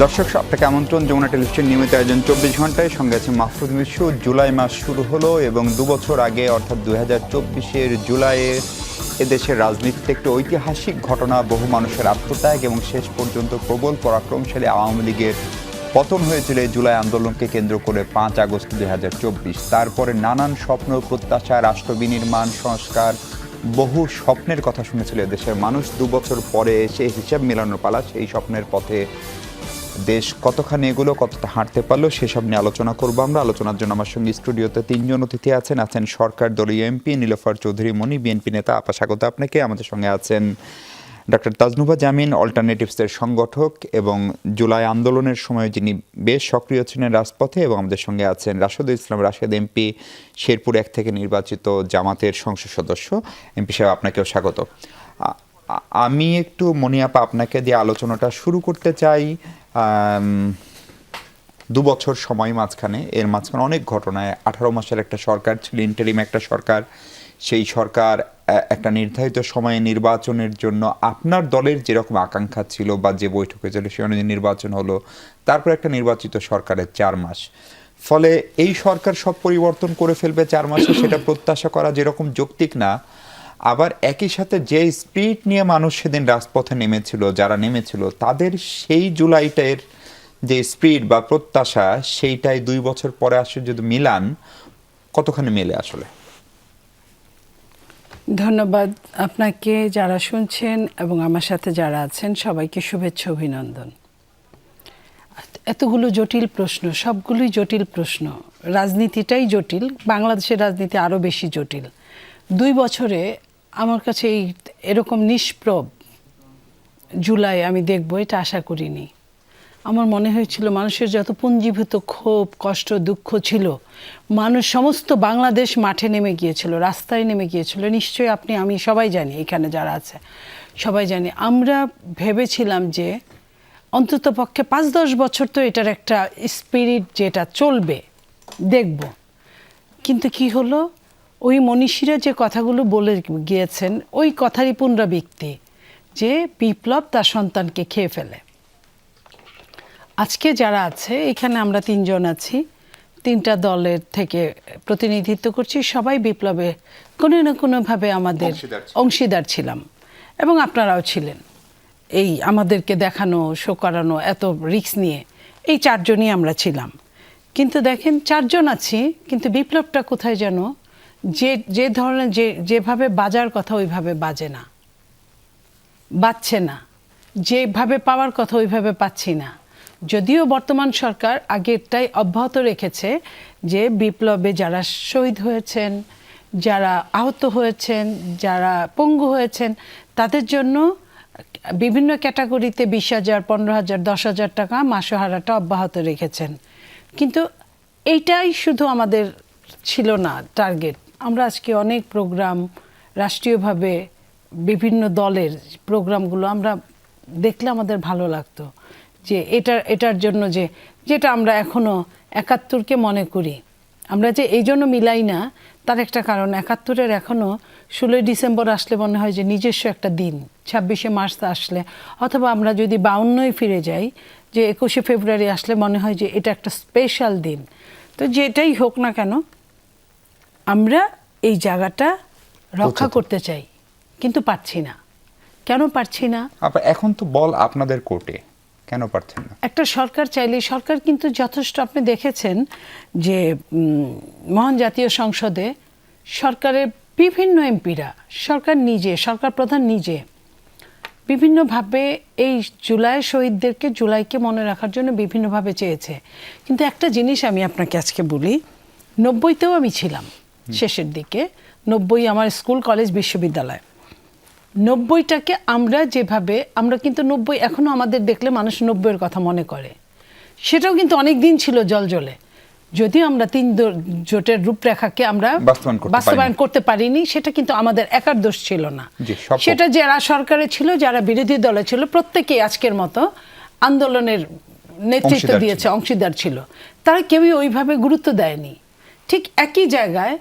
দর্শক, আপনাকে আমন্ত্রণ যমুনা টেলিভিশন নিয়মিত আয়োজন 24 ঘন্টায়। সঙ্গে আছে মাহফুজ মিশু। জুলাই মাস শুরু হলো এবং 2 বছর আগে অর্থাৎ 2024-এর জুলাইয়ে এদেশের রাজনীতিতে একটি ঐতিহাসিক ঘটনা, বহু মানুষের আত্মত্যাগ এবং শেষ পর্যন্ত প্রবল পরাক্রমশালী আওয়ামী লীগের পতন হয়েছিল এই জুলাই আন্দোলনকে কেন্দ্র করে 5 আগস্ট 2024। তারপরে নানান স্বপ্ন, প্রত্যাশা, রাষ্ট্র বিনির্মাণ, সংস্কার, বহু স্বপ্নের কথা শুনেছিল দেশের মানুষ। 2 বছর পরে এসে হিসাব মেলানোর পালা। সেই স্বপ্নের পথে দেশ কতখানি এগুলো, কতটা হাঁটতে পারলো, সেসব নিয়ে আলোচনা করবো আমরা। আলোচনার জন্য আমার সঙ্গে স্টুডিওতে 3 জন অতিথি আছেন সরকার দলীয় এমপি নীলোফার চৌধুরী মনি, বিএনপি নেতা। আপা, স্বাগত আপনাকে। আমাদের সঙ্গে আছেন ডক্টর তাজনুভা জামিন, অল্টারনেটিভসের সংগঠক এবং জুলাই আন্দোলনের সময় যিনি বেশ সক্রিয় ছিলেন রাজপথে, এবং আমাদের সঙ্গে আছেন রাশেদুল ইসলাম রাশেদ এমপি, শেরপুর 1 থেকে নির্বাচিত জামাতের সংসদ সদস্য। এমপি সাহেব, আপনাকেও স্বাগত। আমি একটু মনি আপা আপনাকে দিয়ে আলোচনাটা শুরু করতে চাই। 2 বছর সময় মাঝখানে, এর মাঝখানে অনেক ঘটনায় 18 মাসের একটা সরকার ছিল, ইন্টারিম একটা সরকার। সেই সরকার একটা নির্ধারিত সময়ে নির্বাচনের জন্য আপনার দলের যেরকম আকাঙ্ক্ষা ছিল বা যে বৈঠক হয়েছিল সে অনুযায়ী নির্বাচন হলো। তারপর একটা নির্বাচিত সরকারের 4 মাস, ফলে এই সরকার সব পরিবর্তন করে ফেলবে 4 মাসে, সেটা প্রত্যাশা করা যেরকম যৌক্তিক না। আবার একই সাথে যে স্পিরিট নিয়ে মানুষ সেদিন রাজপথে নেমেছিল, যারা নেমেছিল তাদের সেই জুলাইটের যে স্পিরিট বা প্রত্যাশা, সেইটাই 2 বছর পরে আসলে যদি মিলান, কতখানি মেলে আসলে? ধন্যবাদ আপনাকে, যারা শুনছেন এবং আমার সাথে যারা আছেন সবাইকে শুভেচ্ছা, অভিনন্দন। এতগুলো জটিল প্রশ্ন, সবগুলোই জটিল প্রশ্ন। রাজনীতিটাই জটিল, বাংলাদেশের রাজনীতি আরও বেশি জটিল। 2 বছরে আমার কাছে এরকম নিষ্প্রভ জুলাই আমি দেখব এটা আশা করিনি। আমার মনে হয়েছিল মানুষের যত পুঞ্জীভূত ক্ষোভ, কষ্ট, দুঃখ ছিল, মানুষ সমস্ত বাংলাদেশ মাঠে নেমে গিয়েছিল, রাস্তায় নেমে গিয়েছিল। নিশ্চয়ই আপনি, আমি সবাই জানি, এখানে যারা আছে সবাই জানি। আমরা ভেবেছিলাম যে অন্তত পক্ষে 5-10 বছর তো এটার একটা স্পিরিট যেটা চলবে দেখব। কিন্তু কি হলো, ওই মনীষীরা যে কথাগুলো বলে গিয়েছেন ওই কথারই পুনরাবৃত্তি, যে বিপ্লব তার সন্তানকে খেয়ে ফেলে। আজকে যারা আছে এখানে, আমরা 3 জন আছি, 3টা দলের থেকে প্রতিনিধিত্ব করছি। সবাই বিপ্লবে কোনো না কোনোভাবে আমাদের অংশীদার ছিলাম, এবং আপনারাও ছিলেন। এই আমাদেরকে দেখানো, শো করানো, এত রিস্ক নিয়ে এই 4 জনই আমরা ছিলাম। কিন্তু দেখেন, 4 জন আছি, কিন্তু বিপ্লবটা কোথায় যেন যে ধরনের যেভাবে বাজার কথা ওইভাবে বাজে না, বাজছে না। যেভাবে পাওয়ার কথা ওইভাবে পাচ্ছি না। যদিও বর্তমান সরকার আগেরটাই অব্যাহত রেখেছে, যে বিপ্লবে যারা শহীদ হয়েছেন, যারা আহত হয়েছেন, যারা পঙ্গু হয়েছেন, তাদের জন্য বিভিন্ন ক্যাটাগরিতে 20,000, 15,000, 10,000 টাকা মাসহারাটা অব্যাহত রেখেছেন। কিন্তু এইটাই শুধু আমাদের ছিল না টার্গেট। আমরা আজকে অনেক প্রোগ্রাম, রাষ্ট্রীয়ভাবে বিভিন্ন দলের প্রোগ্রামগুলো আমরা দেখলে আমাদের ভালো লাগতো, যে এটার জন্য যেটা আমরা এখনও 71কে মনে করি। আমরা যে এই জন্য মিলাই না, তার একটা কারণ, 71-এর এখনও 16ই ডিসেম্বর আসলে মনে হয় যে নিজস্ব একটা দিন, 26শে মার্চ আসলে, অথবা আমরা যদি 52-য় ফিরে যাই, যে 21শে ফেব্রুয়ারি আসলে মনে হয় যে এটা একটা স্পেশাল দিন। তো যেটাই হোক না কেন, আমরা এই জায়গাটা রক্ষা করতে চাই, কিন্তু পারছি না। কেন পারছি না? এখন তো বল আপনাদের কোর্টে, কেন পারছেন না? একটা সরকার চাইলে, সরকার কিন্তু যথেষ্ট, আপনি দেখেছেন যে মহান জাতীয় সংসদে সরকারের বিভিন্ন এমপিরা, সরকার নিজে, সরকার প্রধান নিজে বিভিন্নভাবে এই জুলাই শহীদদেরকে, জুলাইকে মনে রাখার জন্য বিভিন্নভাবে চেয়েছে। কিন্তু একটা জিনিস আমি আপনাকে আজকে বলি, 90-তেও আমি ছিলাম, শেষের দিকে 90 আমার স্কুল, কলেজ, বিশ্ববিদ্যালয়। 90টাকে আমরা যেভাবে, আমরা কিন্তু 90 এখনও আমাদের দেখলে মানুষ 90-এর কথা মনে করে, সেটাও কিন্তু অনেক দিন ছিল জলজলে। যদিও আমরা জোটের রূপরেখাকে আমরা বাস্তবায়ন করতে পারিনি, সেটা কিন্তু আমাদের একার দোষ ছিল না। সেটা যারা সরকারে ছিল, যারা বিরোধী দলে ছিল, প্রত্যেকেই আজকের মতো আন্দোলনের নেতৃত্ব দিয়েছে, অংশীদার ছিল। তারা কেউই ওইভাবে গুরুত্ব দেয়নি। ঠিক একই জায়গায়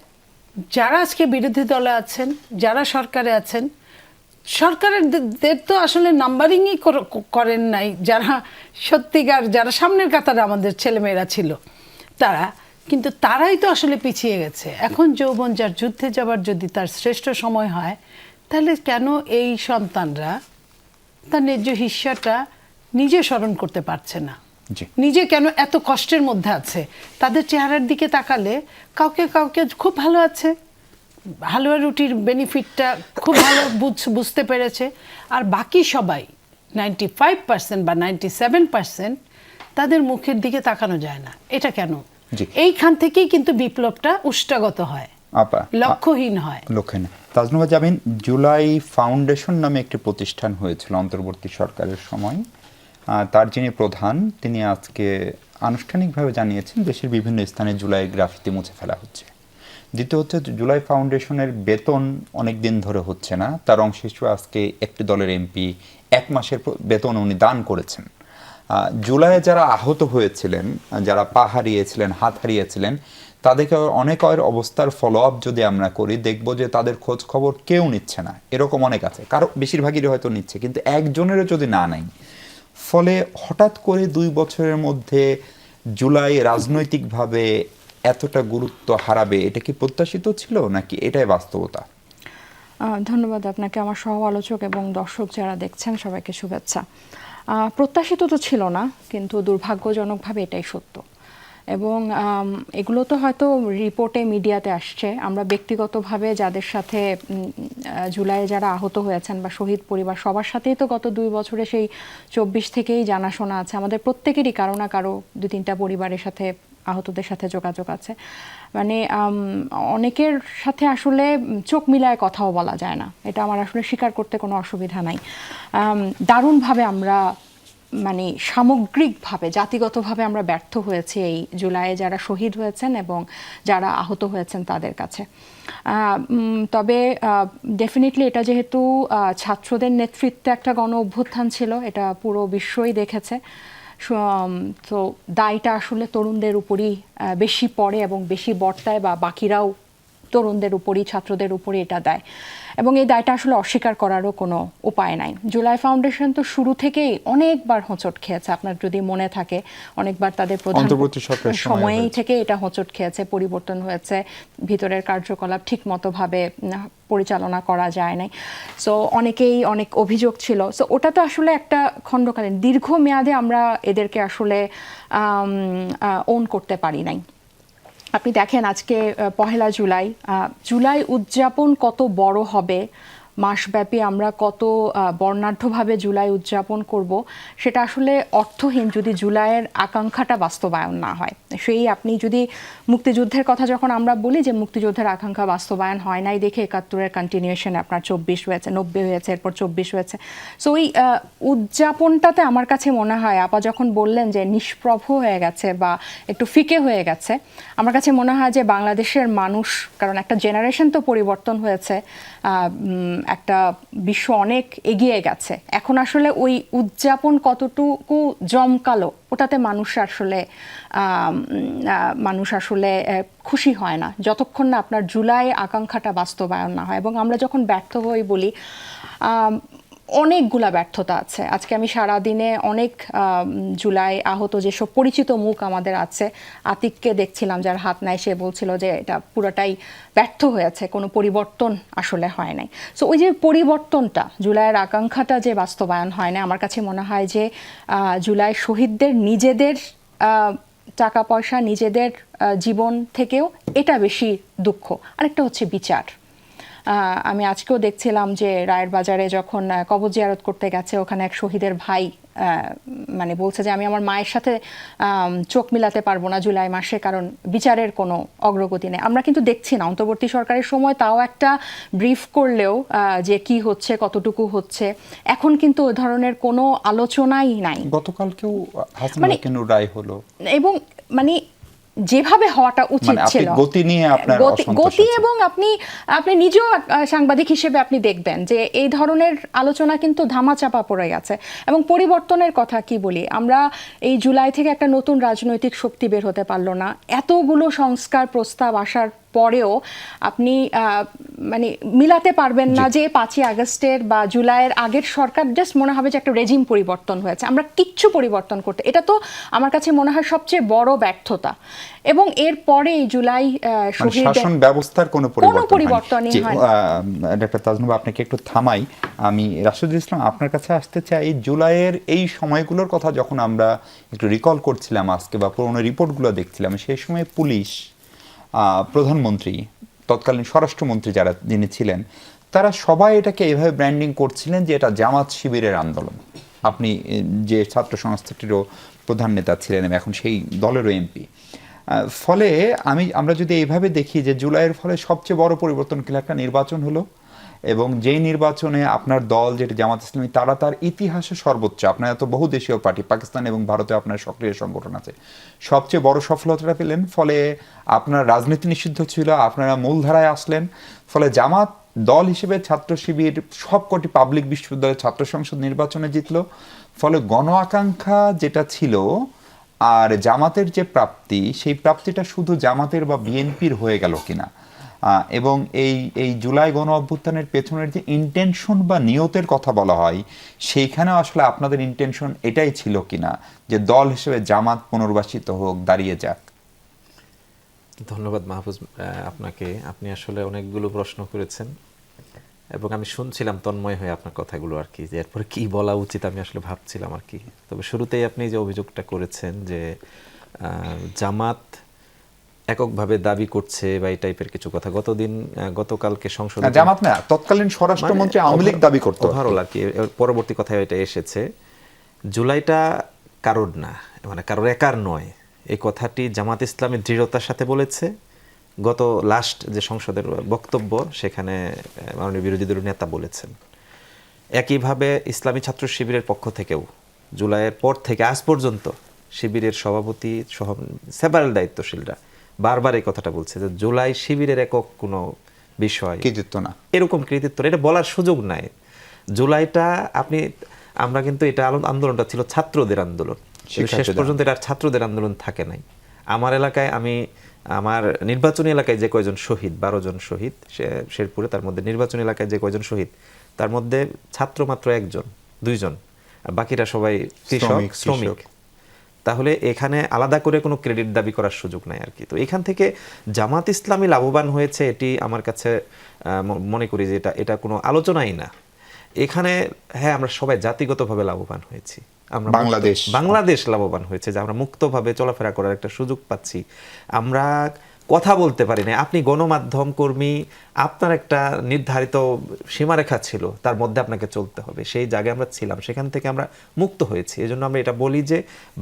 যারা আজকে বিরোধী দলে আছেন, যারা সরকারে আছেন, সরকারের তো আসলে নাম্বারিংই করেন নাই। যারা সত্যিকার, যারা সামনের কাতারে আমাদের ছেলেমেয়েরা ছিল, তারাই তো আসলে পিছিয়ে গেছে। এখন যৌবন যার যুদ্ধে যাবার যদি তার শ্রেষ্ঠ সময় হয়, তাহলে কেন এই সন্তানরা তার ন্যায্য হিস্সাটা নিজে স্মরণ করতে পারছে না? নিজে কেন এত কষ্টের মধ্যে আছে? তাদের চেহারার দিকে তাকালে কাউকে কাউকে খুব ভালো আছে, হালুয়া রুটির বেনিফিটটা খুব ভালো বুঝতে পেরেছে, আর বাকি সবাই 95% বা 97% তাদের মুখের দিকে তাকানো যায় না। এটা কেন? এইখান থেকেই কিন্তু বিপ্লবটা উষ্টাগত হয়, লক্ষ্যহীন হয়। লক্ষ্যহীন। তাজনুভা জামিন, জুলাই ফাউন্ডেশন নামে একটি প্রতিষ্ঠান হয়েছিল অন্তর্বর্তী সরকারের সময়। তার যিনি প্রধান, তিনি আজকে আনুষ্ঠানিকভাবে জানিয়েছেন দেশের বিভিন্ন স্থানে জুলাই গ্রাফিতি মুছে ফেলা হচ্ছে। দ্বিতীয় হচ্ছে, জুলাই ফাউন্ডেশনের বেতন অনেক দিন ধরে হচ্ছে না। তার অংশ হিসেবে আজকে একটি দলের এমপি 1 মাসের বেতন উনি দান করেছেন। জুলাইয়ে যারা আহত হয়েছিলেন, যারা পা হারিয়েছিলেন, হাত হারিয়েছিলেন, তাদেরকে অনেকের অবস্থার ফলো আপ যদি আমরা করি, দেখব যে তাদের খোঁজ খবর কেউ নিচ্ছে না। এরকম অনেক আছে, কারো বেশিরভাগই হয়তো নিচ্ছে, কিন্তু একজনেরও যদি না নেয়, ফলে হঠাৎ করে 2 বছরের মধ্যে জুলাই রাজনৈতিকভাবে এতটা গুরুত্ব হারাবে, এটা কি প্রত্যাশিত ছিল নাকি এটাই বাস্তবতা? ধন্যবাদ আপনাকে, আমার সহ আলোচক এবং দর্শক যারা দেখছেন সবাইকে শুভেচ্ছা। প্রত্যাশিত তো ছিল না, কিন্তু দুর্ভাগ্যজনকভাবে এটাই সত্য। এবং এগুলো তো হয়তো রিপোর্টে, মিডিয়াতে আসছে। আমরা ব্যক্তিগতভাবে যাদের সাথে জুলাইয়ে যারা আহত হয়েছেন বা শহীদ পরিবার, সবার সাথেই তো গত 2 বছরে সেই 24 থেকেই জানাশোনা আছে। আমাদের প্রত্যেকেরই কারো না কারো 2-3টা পরিবারের সাথে, আহতদের সাথে যোগাযোগ আছে। মানে অনেকের সাথে আসলে চোখ মিলায় কথাও বলা যায় না, এটা আমার আসলে স্বীকার করতে কোনো অসুবিধা নাই। দারুণভাবে আমরা, মানে সামগ্রিকভাবে, জাতিগতভাবে আমরা ব্যর্থ হয়েছি এই জুলাইয়ে যারা শহীদ হয়েছেন এবং যারা আহত হয়েছেন তাদের কাছে। তবে ডেফিনেটলি এটা যেহেতু ছাত্রদের নেতৃত্বে একটা গণ অভ্যুত্থান ছিল, এটা পুরো বিশ্বই দেখেছে, তো দায়টা আসলে তরুণদের উপরই বেশি পড়ে এবং বেশি বর্তায়, বা বাকিরাও তরুণদের উপরই, ছাত্রদের উপরই এটা দেয়, এবং এই দায়টা আসলে অস্বীকার করারও কোনো উপায় নাই। জুলাই ফাউন্ডেশন তো শুরু থেকেই অনেকবার হোঁচট খেয়েছে, আপনার যদি মনে থাকে, অনেকবার তাদের প্রধান সময়েই থেকে এটা হোঁচট খেয়েছে, পরিবর্তন হয়েছে, ভিতরের কার্যকলাপ ঠিক মতোভাবে পরিচালনা করা যায় নাই। সো অনেকেই অনেক অভিযোগ ছিল। সো ওটা তো আসলে একটা খণ্ডকালীন, দীর্ঘমেয়াদে আমরা এদেরকে আসলে ওন করতে পারি নাই। আপনি দেখেন আজকে 1 জুলাই, জুলাই উদযাপন কত বড় হবে, মাসব্যাপী আমরা কত বর্ণাঢ্যভাবে জুলাই উদযাপন করব, সেটা আসলে অর্থহীন যদি জুলাইয়ের আকাঙ্ক্ষাটা বাস্তবায়ন না হয়। সেই আপনি যদি মুক্তিযুদ্ধের কথা যখন আমরা বলি যে মুক্তিযুদ্ধের আকাঙ্ক্ষা বাস্তবায়ন হয় নাই দেখে 71-এর কন্টিনিউশন আপনার 24 হয়েছে, 90 হয়েছে, এরপর 24 হয়েছে। সো ওই উদযাপনটাতে আমার কাছে মনে হয়, আপা যখন বললেন যে নিষ্প্রভ হয়ে গেছে বা একটু ফিকে হয়ে গেছে, আমার কাছে মনে হয় যে বাংলাদেশের মানুষ, কারণ একটা জেনারেশন তো পরিবর্তন হয়েছে, একটা বিশ্ব অনেক এগিয়ে গেছে, এখন আসলে ওই উদযাপন কতটুকু জমকালো ওটাতে মানুষ আসলে খুশি হয় না যতক্ষণ না আপনার জুলাই আকাঙ্ক্ষাটা বাস্তবায়ন না হয়। এবং আমরা যখন ব্যর্থ হই বলি, অনেকগুলা ব্যর্থতা আছে। আজকে আমি সারাদিনে অনেক জুলাই আহত যেসব পরিচিত মুখ আমাদের আছে, আতিককে দেখছিলাম যার হাত নাই, সে বলছিল যে এটা পুরোটাই ব্যর্থ হয়েছে, কোনো পরিবর্তন আসলে হয় নাই। সো ওই যে পরিবর্তনটা, জুলাইয়ের আকাঙ্ক্ষাটা যে বাস্তবায়ন হয় না, আমার কাছে মনে হয় যে জুলাই শহীদদের নিজেদের টাকা পয়সা, নিজেদের জীবন থেকেও এটা বেশি দুঃখ। আরেকটা হচ্ছে বিচার। আমি আজকেও দেখছিলাম যে রায়ের বাজারে যখন কবর জিয়ারত করতে গেছে, ওখানে এক শহীদের ভাই মানে বলছে যে আমি আমার মায়ের সাথে চোখ মিলাতে পারবো না জুলাই মাসে, কারণ বিচারের কোনো অগ্রগতি নেই। আমরা কিন্তু দেখছি না অন্তর্বর্তী সরকারের সময় তাও একটা ব্রিফ করলেও যে কি হচ্ছে, কতটুকু হচ্ছে, এখন কিন্তু ওই ধরনের কোনো আলোচনাই নাই। গতকালকেও হাসানুল রায় হলো, এবং মানে যেভাবে হওয়াটা উচিত মানে আপনি ছিল, গতি নিয়ে আপনার অসন্তোষ গতি আছে। এবং আপনি নিজেও সাংবাদিক হিসেবে আপনি দেখবেন যে এই ধরনের আলোচনা কিন্তু ধামাচাপা পড়ে গেছে। এবং পরিবর্তনের কথা কি বলি, আমরা এই জুলাই থেকে একটা নতুন রাজনৈতিক শক্তি বের হতে পারলো না। এতগুলো সংস্কার প্রস্তাব আসার পরেও আপনি মানে মিলাতে পারবেন না যে 5ই আগস্টের বা জুলাইয়ের আগের সরকার জাস্ট মনে হবে যে একটা রেজিম পরিবর্তন হয়েছে, আমরা কিচ্ছু পরিবর্তন করতে, এটা তো আমার কাছে মনে হয় সবচেয়ে বড় ব্যর্থতা। এবং এরপরে এই জুলাই শহীদ শাসন ব্যবস্থার কোনো পরিবর্তনই হয় না। ডক্টর তাজনুবা, আপনাকে একটু থামাই। আমি রাশেদুল ইসলাম আপনার কাছে আসতে চাই। জুলাইয়ের এই সময়গুলোর কথা যখন আমরা একটু রিকল করছিলাম আজকে বা পুরোনো রিপোর্টগুলো দেখছিলাম, সেই সময় পুলিশ, প্রধানমন্ত্রী, তৎকালীন স্বরাষ্ট্রমন্ত্রী যিনি ছিলেন, তারা সবাই এটাকে এভাবে ব্র্যান্ডিং করছিলেন যে এটা জামাত শিবিরের আন্দোলন। আপনি যে ছাত্র সংস্থাটিরও প্রধান নেতা ছিলেন এবং এখন সেই দলেরও এমপি। ফলে আমরা যদি এইভাবে দেখি যে জুলাইয়ের ফলে সবচেয়ে বড় পরিবর্তন কি, একটা নির্বাচন হলো এবং যেই নির্বাচনে আপনার দল যেটা জামাত ইসলামী, তারা তার ইতিহাসে সর্বোচ্চ, আপনার এত বহুদেশীয় পার্টি, পাকিস্তান এবং ভারতে আপনার সক্রিয় সংগঠন আছে, সবচেয়ে বড় সফলতাটা পেলেন। ফলে আপনার রাজনীতি নিষিদ্ধ ছিল, আপনারা মূলধারায় আসলেন। ফলে জামাত দল হিসেবে ছাত্র শিবির সবকটি পাবলিক বিশ্ববিদ্যালয়ের ছাত্র সংসদ নির্বাচনে জিতলো। ফলে গণ আকাঙ্ক্ষা যেটা ছিল আর জামাতের যে প্রাপ্তি, সেই প্রাপ্তিটা শুধু জামাতের বা বিএনপির হয়ে গেল কিনা, এবং এই জুলাই গণ অভ্যুত্থানের পেছনের যে ইন্টেনশন বা নিয়তের কথা বলা হয়, সেইখানে আসলে আপনাদের ইন্টেনশন এটাই ছিল কিনা যে দল হিসেবে জামাত পুনর্বাসিত হোক, দাঁড়িয়ে যাক। ধন্যবাদ মাহফুজ আপনাকে। আপনি আসলে অনেকগুলো প্রশ্ন করেছেন এবং আমি শুনছিলাম তন্ময় হয়ে আপনার কথাগুলো আর কি, যে এরপরে কি বলা উচিত আমি আসলে ভাবছিলাম আর কি। তবে শুরুতেই আপনি যে অভিযোগটা করেছেন যে জামাত এককভাবে দাবি করছে বা এই টাইপের কিছু কথা, গতকালকে সংসদে জামাত না, তৎকালীন স্বরাষ্ট্রমন্ত্রী আওয়ামী লীগ দাবি করতো ওভারঅল আর কি। পরবর্তী কথায় এটা এসেছে, জুলাইটা কারোর না, মানে কারোর একার নয়, এই কথাটি জামাত ইসলামের দৃঢ়তার সাথে বলেছে। গত লাস্ট যে সংসদের বক্তব্য, সেখানে মাননীয় বিরোধী দলীয় নেতা বলেছেন। একইভাবে ইসলামী ছাত্র শিবিরের পক্ষ থেকেও জুলাইয়ের পর থেকে আজ পর্যন্ত শিবিরের সভাপতি সহ সেভারেল দায়িত্বশীলরা বারবার এই কথাটা বলছে যে জুলাই শিবিরের একক কোনো বিষয়, কৃতিত্ব না, এরকম কৃতিত্ব এটা বলার সুযোগ নাই। জুলাইটা আমরা কিন্তু এটা আন্দোলনটা ছিল ছাত্রদের আন্দোলন, শেষ পর্যন্ত এটা ছাত্রদের আন্দোলন থাকে নাই। আমার এলাকায়, আমার নির্বাচনী এলাকায় যে কয়জন শহীদ, 12 জন শহীদ শেরপুরে, তার মধ্যে নির্বাচনী এলাকায় যে কয়জন শহীদ, তার মধ্যে ছাত্র মাত্র 1 জন 2 জন, আর বাকিরা সবাই শ্রমিক। তাহলে এখানে আলাদা করে কোনো ক্রেডিট দাবি করার সুযোগ নাই আর কি। তো এখান থেকে জামাত ইসলামী লাভবান হয়েছে, এটি আমার কাছে মনে করি যে এটা কোনো আলোচনাই না এখানে। হ্যাঁ, আমরা সবাই জাতিগতভাবে লাভবান হয়েছি, আমরা বাংলাদেশ লাভবান হয়েছে যে আমরা মুক্তভাবে চলাফেরা করার একটা সুযোগ পাচ্ছি। আমরা কথা বলতে পারি না। আপনি গণমাধ্যম কর্মী, আপনার একটা নির্ধারিত সীমারেখা ছিল, তার মধ্যে আপনাকে চলতে হবে, সেই জায়গায় আমরা ছিলাম, সেখান থেকে আমরা মুক্ত হয়েছি। এই জন্য আমরা এটা বলি যে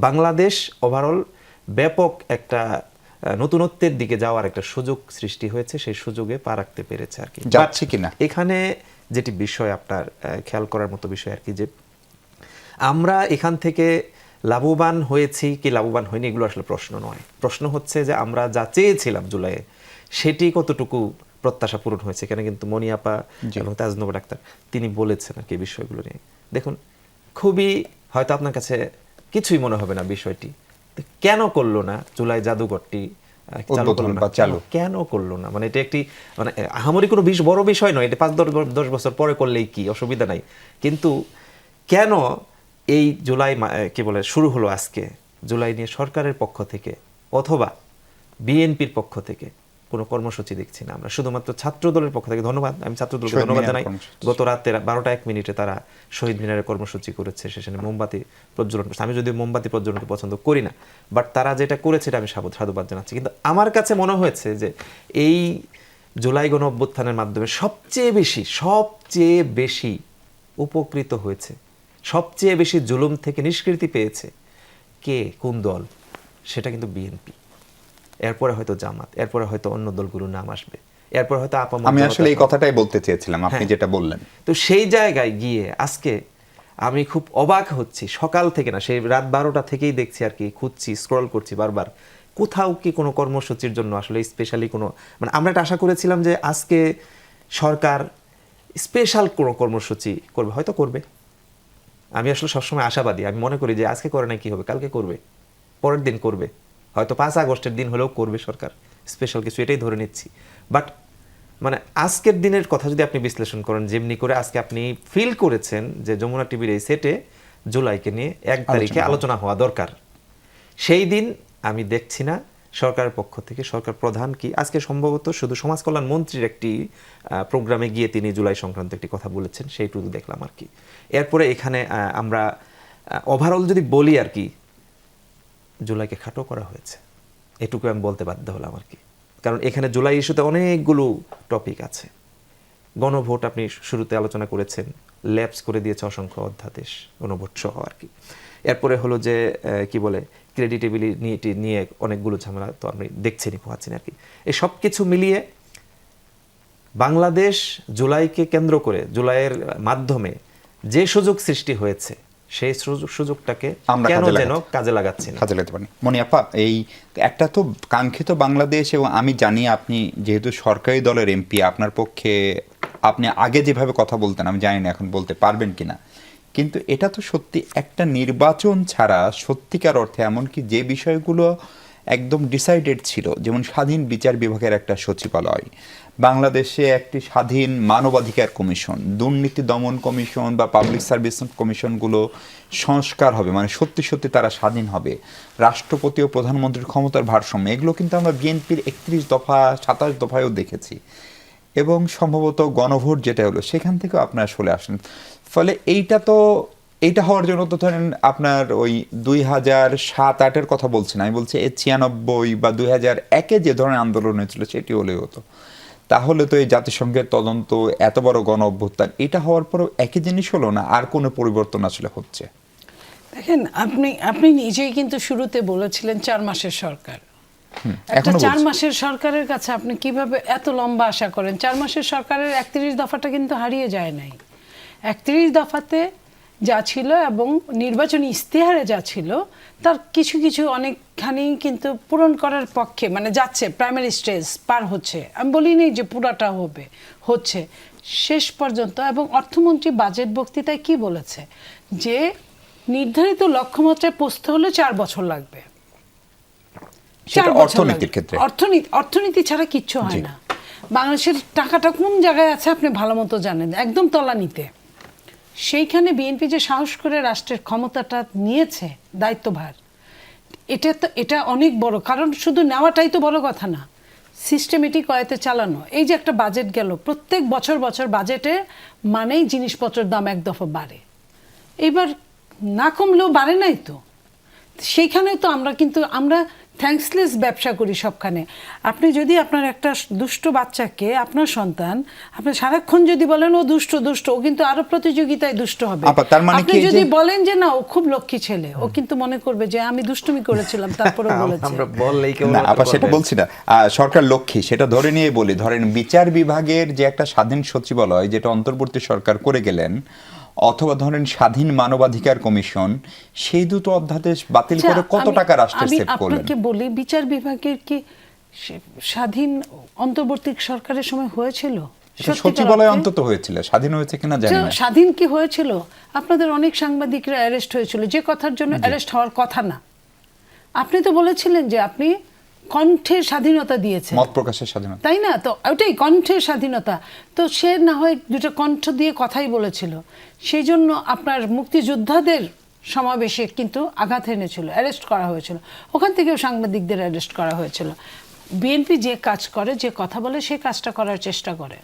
বাংলাদেশ ওভারঅল ব্যাপক একটা নতুনত্বের দিকে যাওয়ার একটা সুযোগ সৃষ্টি হয়েছে, সেই সুযোগে পা রাখতে পেরেছে আর কি। যাচ্ছে কিনা এখানে যেটি বিষয় আপনার খেয়াল করার মতো বিষয় আর কি, যে আমরা এখান থেকে লাভবান হয়েছি কি লাভবান হয়নি এগুলো আসলে প্রশ্ন নয়। প্রশ্ন হচ্ছে যে আমরা যা চেয়েছিলাম জুলাইয়ে, সেটি কতটুকু প্রত্যাশা পূরণ হয়েছে। এখানে কিন্তু মনি আপা এবং তাজনুবা ডাক্তার তিনি বলেছেন আর কি বিষয়গুলো নিয়ে। দেখুন, খুবই হয়তো আপনার কাছে কিছুই মনে হবে না বিষয়টি, কেন করলো না জুলাই জাদুঘরটি কেন করলো না, মানে এটা একটি মানে আহামরি কোনো বড় বিষয় নয়, এটা 5-10 বছর পরে করলেই কি অসুবিধা নাই। কিন্তু কেন এই জুলাই কি বলে শুরু হলো আজকে, জুলাই নিয়ে সরকারের পক্ষ থেকে অথবা বিএনপির পক্ষ থেকে কোনো কর্মসূচি দেখছি না আমরা, শুধুমাত্র ছাত্র দলের পক্ষ থেকে। ধন্যবাদ, আমি ছাত্র দলকে ধন্যবাদ জানাই। গত রাতে 12:01 তারা শহীদ মিনারে কর্মসূচি করেছে, সেখানে মোমবাতি প্রজ্বলন করছে। আমি যদিও মোমবাতি প্রজ্বলনকে পছন্দ করি না, বাট তারা যেটা করেছে এটা আমি সাধুবাদ জানাচ্ছি। কিন্তু আমার কাছে মনে হয়েছে যে এই জুলাই গণ অভ্যুত্থানের মাধ্যমে সবচেয়ে বেশি উপকৃত হয়েছে, সবচেয়ে বেশি জুলুম থেকে নিষ্কৃতি পেয়েছে কে, কোন দল, সেটা কিন্তু বিএনপি। এরপরে হয়তো জামাত, এরপরে হয়তো অন্য দলগুলোর নাম আসবে, এরপর হয়তো আমি আসলে এই কথাটাই বলতে চেয়েছিলাম, আপনি যেটা বললেন। তো সেই জায়গায় গিয়ে আজকে আমি খুব অবাক হচ্ছি, সকাল থেকে না, সেই রাত 12টা থেকেই দেখছি আর কি, খুঁজছি, স্ক্রল করছি বারবার, কোথাও কি কোনো কর্মসূচির জন্য আসলে স্পেশালি কোনো, মানে আমরা এটা আশা করেছিলাম যে আজকে সরকার স্পেশাল কোনো কর্মসূচি করবে, হয়তো করবে। আমি আসলে সবসময় আশাবাদী, আমি মনে করি যে আজকে করে না কি হবে, কালকে করবে, পরের দিন করবে, হয়তো 5 আগস্টের দিন হলেও করবে সরকার স্পেশাল কিছু, এটাই ধরে নিচ্ছি। বাট মানে আজকের দিনের কথা যদি আপনি বিশ্লেষণ করেন, যেমনি করে আজকে আপনি ফিল করেছেন যে যমুনা টিভির এই সেটে জুলাইকে নিয়ে 1 তারিখে আলোচনা হওয়া দরকার, সেই দিন আমি দেখছি না সরকারের পক্ষ থেকে, সরকার প্রধান কি আজকে সম্ভবত শুধু সমাজ কল্যাণ মন্ত্রীর একটি প্রোগ্রামে গিয়ে তিনি জুলাই সংক্রান্ত একটি কথা বলেছেন, সেইটুকু দেখলাম আর কি। এরপরে এখানে আমরা ওভারঅল যদি বলি আর কি, জুলাইকে খাটো করা হয়েছে, এটুকু আমি বলতে বাধ্য হলাম আর কি। কারণ এখানে জুলাই ইস্যুতে অনেকগুলো টপিক আছে। গণভোট আপনি শুরুতে আলোচনা করেছেন, ল্যাপস করে দিয়েছে অসংখ্য অধ্যাদেশ গণভোট সহ আর কি। এরপরে হলো যে কি বলে ক্রেডিটেবিলিটি নিয়ে অনেকগুলো ঝামেলা তো আমি দেখছেনই, পোহাচ্ছেন আর কি। এই সব কিছু মিলিয়ে বাংলাদেশ জুলাইকে কেন্দ্র করে, জুলাইয়ের মাধ্যমে যে সুযোগ সৃষ্টি হয়েছে, সেই সুযোগটাকে কেন যেন কাজে লাগাচ্ছি না, কাজে লাগাতে পারি। মনি আপা, এই একটা তো কাঙ্ক্ষিত বাংলাদেশ, এবং আমি জানি আপনি যেহেতু সরকারি দলের এমপি, আপনার পক্ষে আপনি আগে যেভাবে কথা বলতেন আমি জানি না এখন বলতে পারবেন কিনা, কিন্তু এটা তো সত্যি একটা নির্বাচন ছাড়া সত্যিকার অর্থে এমনকি যে বিষয়গুলো একদম ডিসাইডেড ছিল, যেমন স্বাধীন বিচার বিভাগের একটা সচিবালয়, বাংলাদেশে একটি স্বাধীন মানবাধিকার কমিশন, দুর্নীতি দমন কমিশন বা পাবলিক সার্ভিস কমিশনগুলো সংস্কার হবে, মানে সত্যি সত্যি তারা স্বাধীন হবে, রাষ্ট্রপতি ও প্রধানমন্ত্রীর ক্ষমতার ভারসাম্য, এগুলো কিন্তু আমরা বিএনপির 31 দফা 27 দফায়ও দেখেছি। এবং সম্ভবত গণভোট যেটা হলো সেখান থেকেও আপনারা চলে আসেন। ফলে এইটা হওয়ার জন্য তো ধরেন আপনার ওই 2007-08-এর কথা বলছেন, আমি বলছি 96 বা 2001-এ যে ধরনের আন্দোলন হয়েছিল সেটি হলেই হতো। তাহলে তো এই জাতিসংঘের তদন্ত, এত বড় গণ অভ্যুত্থান, এটা হওয়ার পরেও একই জিনিস হলো না, আর কোনো পরিবর্তন আসলে হচ্ছে? দেখেন, আপনি নিজেই কিন্তু শুরুতে বলেছিলেন 4 মাসের সরকার। একটা 4 মাসের সরকারের কাছে আপনি কিভাবে এত লম্বা আশা করেন? 4 মাসের সরকারের 31 দফাটা কিন্তু হারিয়ে যায় নাই। 31 দফাতে যা ছিল এবং নির্বাচনী ইস্তেহারে যা ছিল তার কিছু কিছু অনেকখানি কিন্তু পূরণ করার পক্ষে, মানে যাচ্ছে, প্রাইমারি স্টেজ পার হচ্ছে, আমি বলিনি যে পুরাটা হচ্ছে শেষ পর্যন্ত। এবং অর্থমন্ত্রী বাজেট বক্তৃতায় কি বলেছে যে নির্ধারিত লক্ষ্যমাত্রায় পৌঁছতে হলে 4 বছর লাগবে। অর্থনীতির ক্ষেত্রে অর্থনীতি ছাড়া কিচ্ছু হয় না। বাংলাদেশের টাকাটা কোন জায়গায় আছে আপনি ভালো মতো জানেন, একদম তলানিতে। সেইখানে বিএনপি যে সাহস করে রাষ্ট্রের ক্ষমতাটা নিয়েছে, দায়িত্বভার, এটা অনেক বড়। কারণ শুধু নেওয়াটাই তো বড় কথা না, সিস্টেমেটিক ওয়েতে চালানো। এই যে একটা বাজেট গেল, প্রত্যেক বছর বাজেটে মানেই জিনিসপত্রের দাম 1 দফা বাড়ে, এইবার না কমলেও বাড়ে নাই তো। সেইখানে তো আমরা থ্যাঙ্কসলেস ব্যবসা করি সবখানে। আপনি যদি আপনার একটা দুষ্ট বাচ্চাকে, আপনার সন্তান, আপনি সারাক্ষণ যদি বলেন ও দুষ্ট, ও কিন্তু আরো প্রতিযোগিতায় দুষ্ট হবে। আপনি যদি বলেন যে না ও খুব লক্ষ্মী ছেলে, ও কিন্তু মনে করবে যে আমি দুষ্টুমি করেছিলাম তারপরে বলেছে। আমরা বললেই কেউ না আপা, সেটা বলছি না, সরকার লক্ষ্মী সেটা ধরে নিয়ে বলি। ধরেন বিচার বিভাগের যে একটা স্বাধীন সচিবালয় যেটা অন্তর্বর্তী সরকার করে গেলেন, অথবা ধরেন স্বাধীন মানবাধিকার কমিশন, সেই দুটো অধ্যাদেশ বাতিল করে কত টাকা রাষ্ট্রের সেভ করলেন? আপনাকে বলি, বিচার বিভাগের কি স্বাধীন অন্তর্বর্তী সরকারের সময় হয়েছিল? সচিবালয় অন্তত হয়েছিল, স্বাধীন হয়েছে কিনা জানি না। স্বাধীন কি হয়েছিল? আপনাদের অনেক সাংবাদিকরা অ্যারেস্ট হয়েছিল যে কথার জন্য অ্যারেস্ট হওয়ার কথা না। আপনি তো বলেছিলেন যে আপনি কণ্ঠের স্বাধীনতা দিয়েছে, মত প্রকাশের স্বাধীনতা, তাই না? তো ওটাই কণ্ঠের স্বাধীনতা। তো সে না হয় দুটো কণ্ঠ দিয়ে কথাই বলেছিল, সেই জন্য আপনার মুক্তিযোদ্ধাদের সমাবেশে কিন্তু আঘাত এনেছিল, অ্যারেস্ট করা হয়েছিল, ওখান থেকেও সাংবাদিকদের অ্যারেস্ট করা হয়েছিল। বিএনপি যে কাজ করে, যে কথা বলে, সেই কাজটা করার চেষ্টা করে।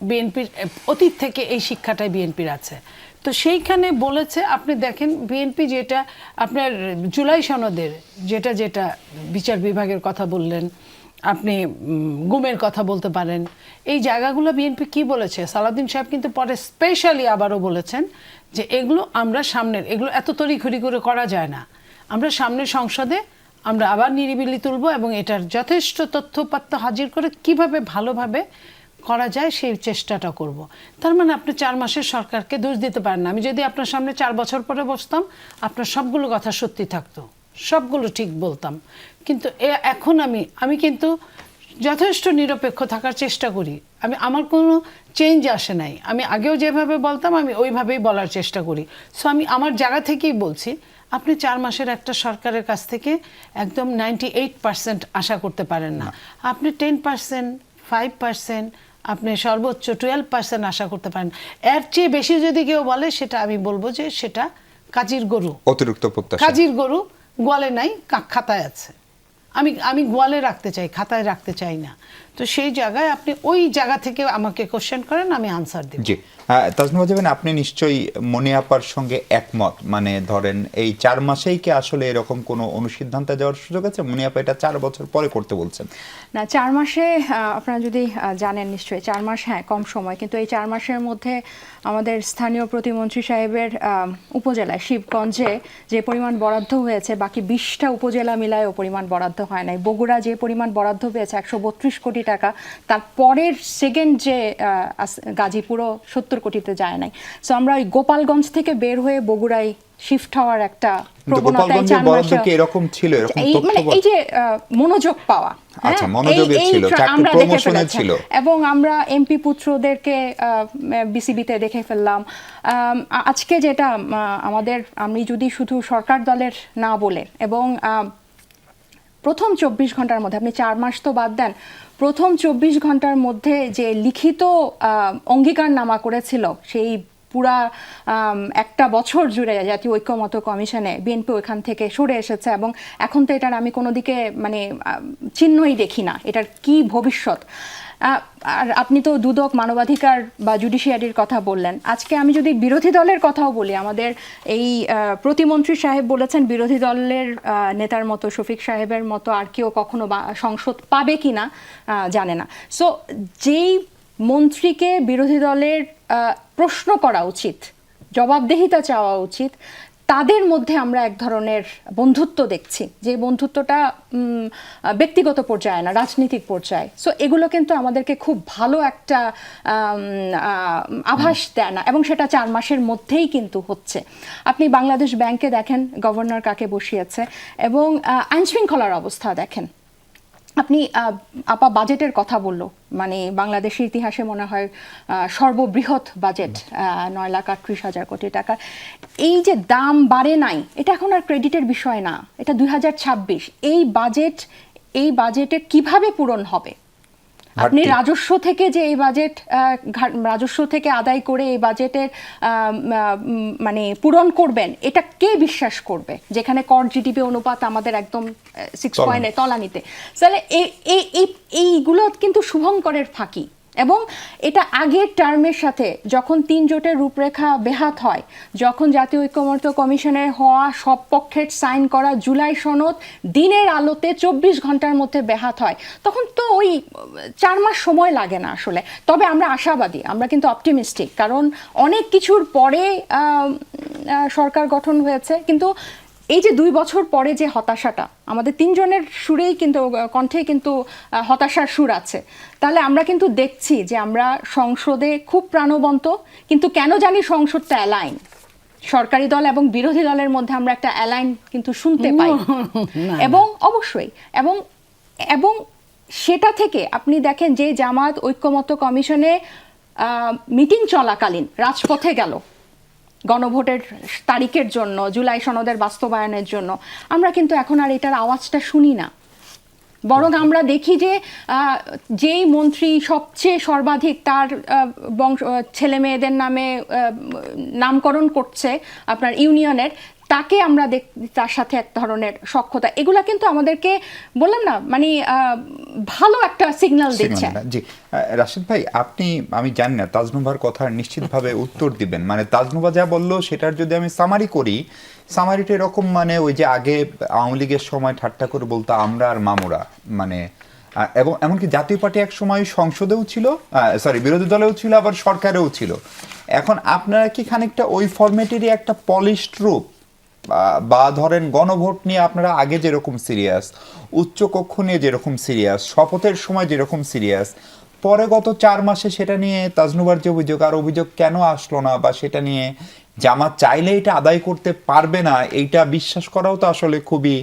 বিএনপির অতীত থেকে এই শিক্ষাটাই বিএনপির আছে। তো সেইখানে বলেছে, আপনি দেখেন বিএনপি যেটা আপনার জুলাই সনদের যেটা বিচার বিভাগের কথা বললেন, আপনি গুমের কথা বলতে পারেন, এই জায়গাগুলো বিএনপি কি বলেছে? সালাউদ্দিন সাহেব কিন্তু পরে স্পেশালি আবারও বলেছেন যে এগুলো আমরা সামনের, এগুলো এত তড়িঘড়ি করে করা যায় না, আমরা সামনের সংসদে আমরা আবার নিরিবিলি তুলব এবং এটার যথেষ্ট তথ্যপাত্র হাজির করে কিভাবে ভালোভাবে করা যায় সেই চেষ্টাটা করব। তার মানে আপনি 4 মাসের সরকারকে দোষ দিতে পারেন না। আমি যদি আপনার সামনে 4 বছর পরে বসতাম, আপনার সবগুলো কথা সত্যি থাকতো। সবগুলো ঠিক বলতাম, কিন্তু এখন আমি কিন্তু যথেষ্ট নিরপেক্ষ থাকার চেষ্টা করি। আমার কোনো চেঞ্জ আসে নাই, আমি আগেও যেভাবে বলতাম আমি ওইভাবেই বলার চেষ্টা করি। সো আমি আমার জায়গা থেকেই বলছি, আপনি 4 মাসের একটা সরকারের কাছ থেকে একদম 98% আশা করতে পারেন না। আপনি 10%, 5%, আপনি সর্বোচ্চ 12% আশা করতে পারেন। এর চেয়ে বেশি যদি কেউ বলে, সেটা আমি বলবো যে সেটা কাজীর গরু, অতিরিক্ত প্রত্যাশা। কাজীর গরু গোয়ালে নাই, খাতায় আছে। আমি গোয়ালে রাখতে চাই, খাতায় রাখতে চাই না। তো সেই জায়গায় আপনি ওই জায়গা থেকে আমাকে কোশ্চেন করেন, আমি আনসার দিব। জি, তাজনুভা জাবিন, আপনি নিশ্চয়ই মনি আপার সঙ্গে একমত। মানে ধরেন এই 4 মাসেই কি আসলে এরকম কোনো অনুসিদ্ধান্তে যাওয়ার সুযোগ আছে? মনি আপা এটা 4 বছর পরে করতে বলছেন। না, 4 মাসে আপনারা যদি জানেন নিশ্চয়ই 4 মাস হ্যাঁ কম সময়, কিন্তু এই 4 মাসের মধ্যে আমাদের স্থানীয় প্রতিমন্ত্রী সাহেবের উপজেলায় শিবগঞ্জে যে পরিমাণ বরাদ্দ হয়েছে, বাকি 20টা উপজেলা মিলায় ও পরিমাণ বরাদ্দ হয় নাই। বগুড়া যে পরিমাণ বরাদ্দ পেয়েছে 132 কোটি টাকা, তার পরের সেকেন্ড যে গাজীপুরও 70 কোটিতে যায় নাই। সো আমরা ওই গোপালগঞ্জ থেকে বের হয়ে বগুড়ায় শিফট হওয়ার একটা প্রবণতায় 4 মাসে এরকম ছিল, এরকম তথ্য মানে এই যে মনোযোগ পাওয়া, আচ্ছা, মনোযোগের ছিল, চাকরি প্রমোশনের ছিল, এবং আমরা এমপি পুত্রদেরকে বিসিবিতে দেখে ফেললাম। আজকে যেটা আমি যদি শুধু সরকার দলের না বলে, এবং প্রথম 24 ঘন্টার মধ্যে, আপনি 4 মাস তো বাদ দেন, প্রথম 24 ঘন্টার মধ্যে যে লিখিত অঙ্গীকারনামা করেছিল, সেই পুরা একটা বছর জুড়ে জাতীয় ঐক্যমত্য কমিশনে বিএনপি ওইখান থেকে সরে এসেছে, এবং এখন তো এটার আমি কোনো দিকে মানে চিহ্নই দেখি না এটার কি ভবিষ্যৎ। আর আপনি তো দুদক, মানবাধিকার বা জুডিশিয়ারির কথা বললেন। আজকে আমি যদি বিরোধী দলের কথাও বলি, আমাদের এই প্রতিমন্ত্রী সাহেব বলেছেন বিরোধী দলের নেতার মতো, শফিক সাহেবের মতো আর কেউ কখনো সংসদ পাবে কিনা জানে না। সো যেই মন্ত্রীকে বিরোধী দলের প্রশ্ন করা উচিত, জবাবদিহিতা চাওয়া উচিত, তাদের মধ্যে আমরা এক ধরনের বন্ধুত্ব দেখছি, যে বন্ধুত্বটা ব্যক্তিগত পর্যায়ে না, রাজনৈতিক পর্যায়ে। সো এগুলো কিন্তু আমাদেরকে খুব ভালো একটা আভাস দেয় না, এবং সেটা 4 মাসের মধ্যেই কিন্তু হচ্ছে। আপনি বাংলাদেশ ব্যাংকে দেখেন গভর্নর কাকে বসিয়েছে, এবং আইনশৃঙ্খলার অবস্থা দেখেন। আপনি আপা বাজেটের কথা বললো, মানে বাংলাদেশের ইতিহাসে মনে হয় সর্ববৃহৎ বাজেট, 9,38,000 কোটি টাকা। এই যে দাম বাড়ে নাই, এটা এখন আর ক্রেডিটের বিষয় না, এটা 2026। এই বাজেটে কিভাবে পূরণ হবে? আপনি রাজস্ব থেকে যে এই বাজেট, রাজস্ব থেকে আদায় করে এই বাজেটের মানে পূরণ করবেন, এটা কে বিশ্বাস করবে, যেখানে কর জিডিপি অনুপাত আমাদের একদম 6 পয়েন্টে তলানিতে। তাহলে এইগুলো কিন্তু শুভঙ্করের ফাঁকি। এবং এটা আগের টার্মের সাথে যখন 3 জোটের রূপরেখা বেহাত হয়, যখন জাতীয় ঐক্যমত্য কমিশনের হওয়া সব পক্ষের সাইন করা জুলাই সনদ দিনের আলোতে 24 ঘন্টার মধ্যে বেহাত হয়, তখন তো ওই 4 মাস সময় লাগে না আসলে। তবে আমরা আশাবাদী, আমরা কিন্তু অপটিমিস্টিক, কারণ অনেক কিছুর পরে সরকার গঠন হয়েছে। কিন্তু এই যে 2 বছর পরে যে হতাশাটা, আমাদের 3 জনের সুরেই কিন্তু, কণ্ঠেই কিন্তু হতাশার সুর আছে। তাহলে আমরা কিন্তু দেখছি যে আমরা সংসদে খুব প্রাণবন্ত, কিন্তু কেন জানি সংসদটা অ্যালাইন, সরকারি দল এবং বিরোধী দলের মধ্যে আমরা একটা অ্যালাইন কিন্তু শুনতে পাই। এবং অবশ্যই এবং সেটা থেকে আপনি দেখেন যে জামাত ঐক্যমত্য কমিশনে মিটিং চলাকালীন রাজপথে গেল গণভোটের তারিখের জন্য, জুলাই সনদের বাস্তবায়নের জন্য, আমরা কিন্তু এখন আর এটার আওয়াজটা শুনি না। বরং আমরা দেখি যে যেই মন্ত্রী সবচেয়ে সর্বাধিক তার ছেলে মেয়েদের নামে নামকরণ করছে আপনার ইউনিয়নের, তাকে আমরা তার সাথে এক ধরনের সখ্যতা, এগুলা কিন্তু আমাদেরকে বললাম না মানে ভালো একটা সিগন্যাল দিচ্ছে। জি রাশিদ ভাই, আমি জানি না তাজনুভার কথা নিশ্চিতভাবে উত্তর দিবেন। মানে তাজনুভা যা বললো সেটার যদি আমি সামারি করি, সামারিটা এরকম, মানে ওই যে আগে আওয়ামী লীগের সময় ঠাট্টা করে বলতো আমরা আর মামুরা, মানে এবং এমনকি জাতীয় পার্টি এক সময় সংসদেও ছিল, বিরোধী দলেও ছিল, আবার সরকারেও ছিল। এখন আপনারা কি খানিকটা ওই ফরম্যাটেরই একটা পলিশড রূপ, বা ধরেন গণভোট নিয়ে আপনারা আগে যেরকম সিরিয়াস, উচ্চকক্ষ নিয়ে যেরকম সিরিয়াস, শপথের সময় যেরকম সিরিয়াস, পরে গত 4 মাসে সেটা নিয়ে তাজনুভার যে অভিযোগ, আর অভিযোগ কেন আসলো না, বা সেটা নিয়ে জামাত চাইলে এটা আদায় করতে পারবে না, এইটা বিশ্বাস করাও তো আসলে খুবই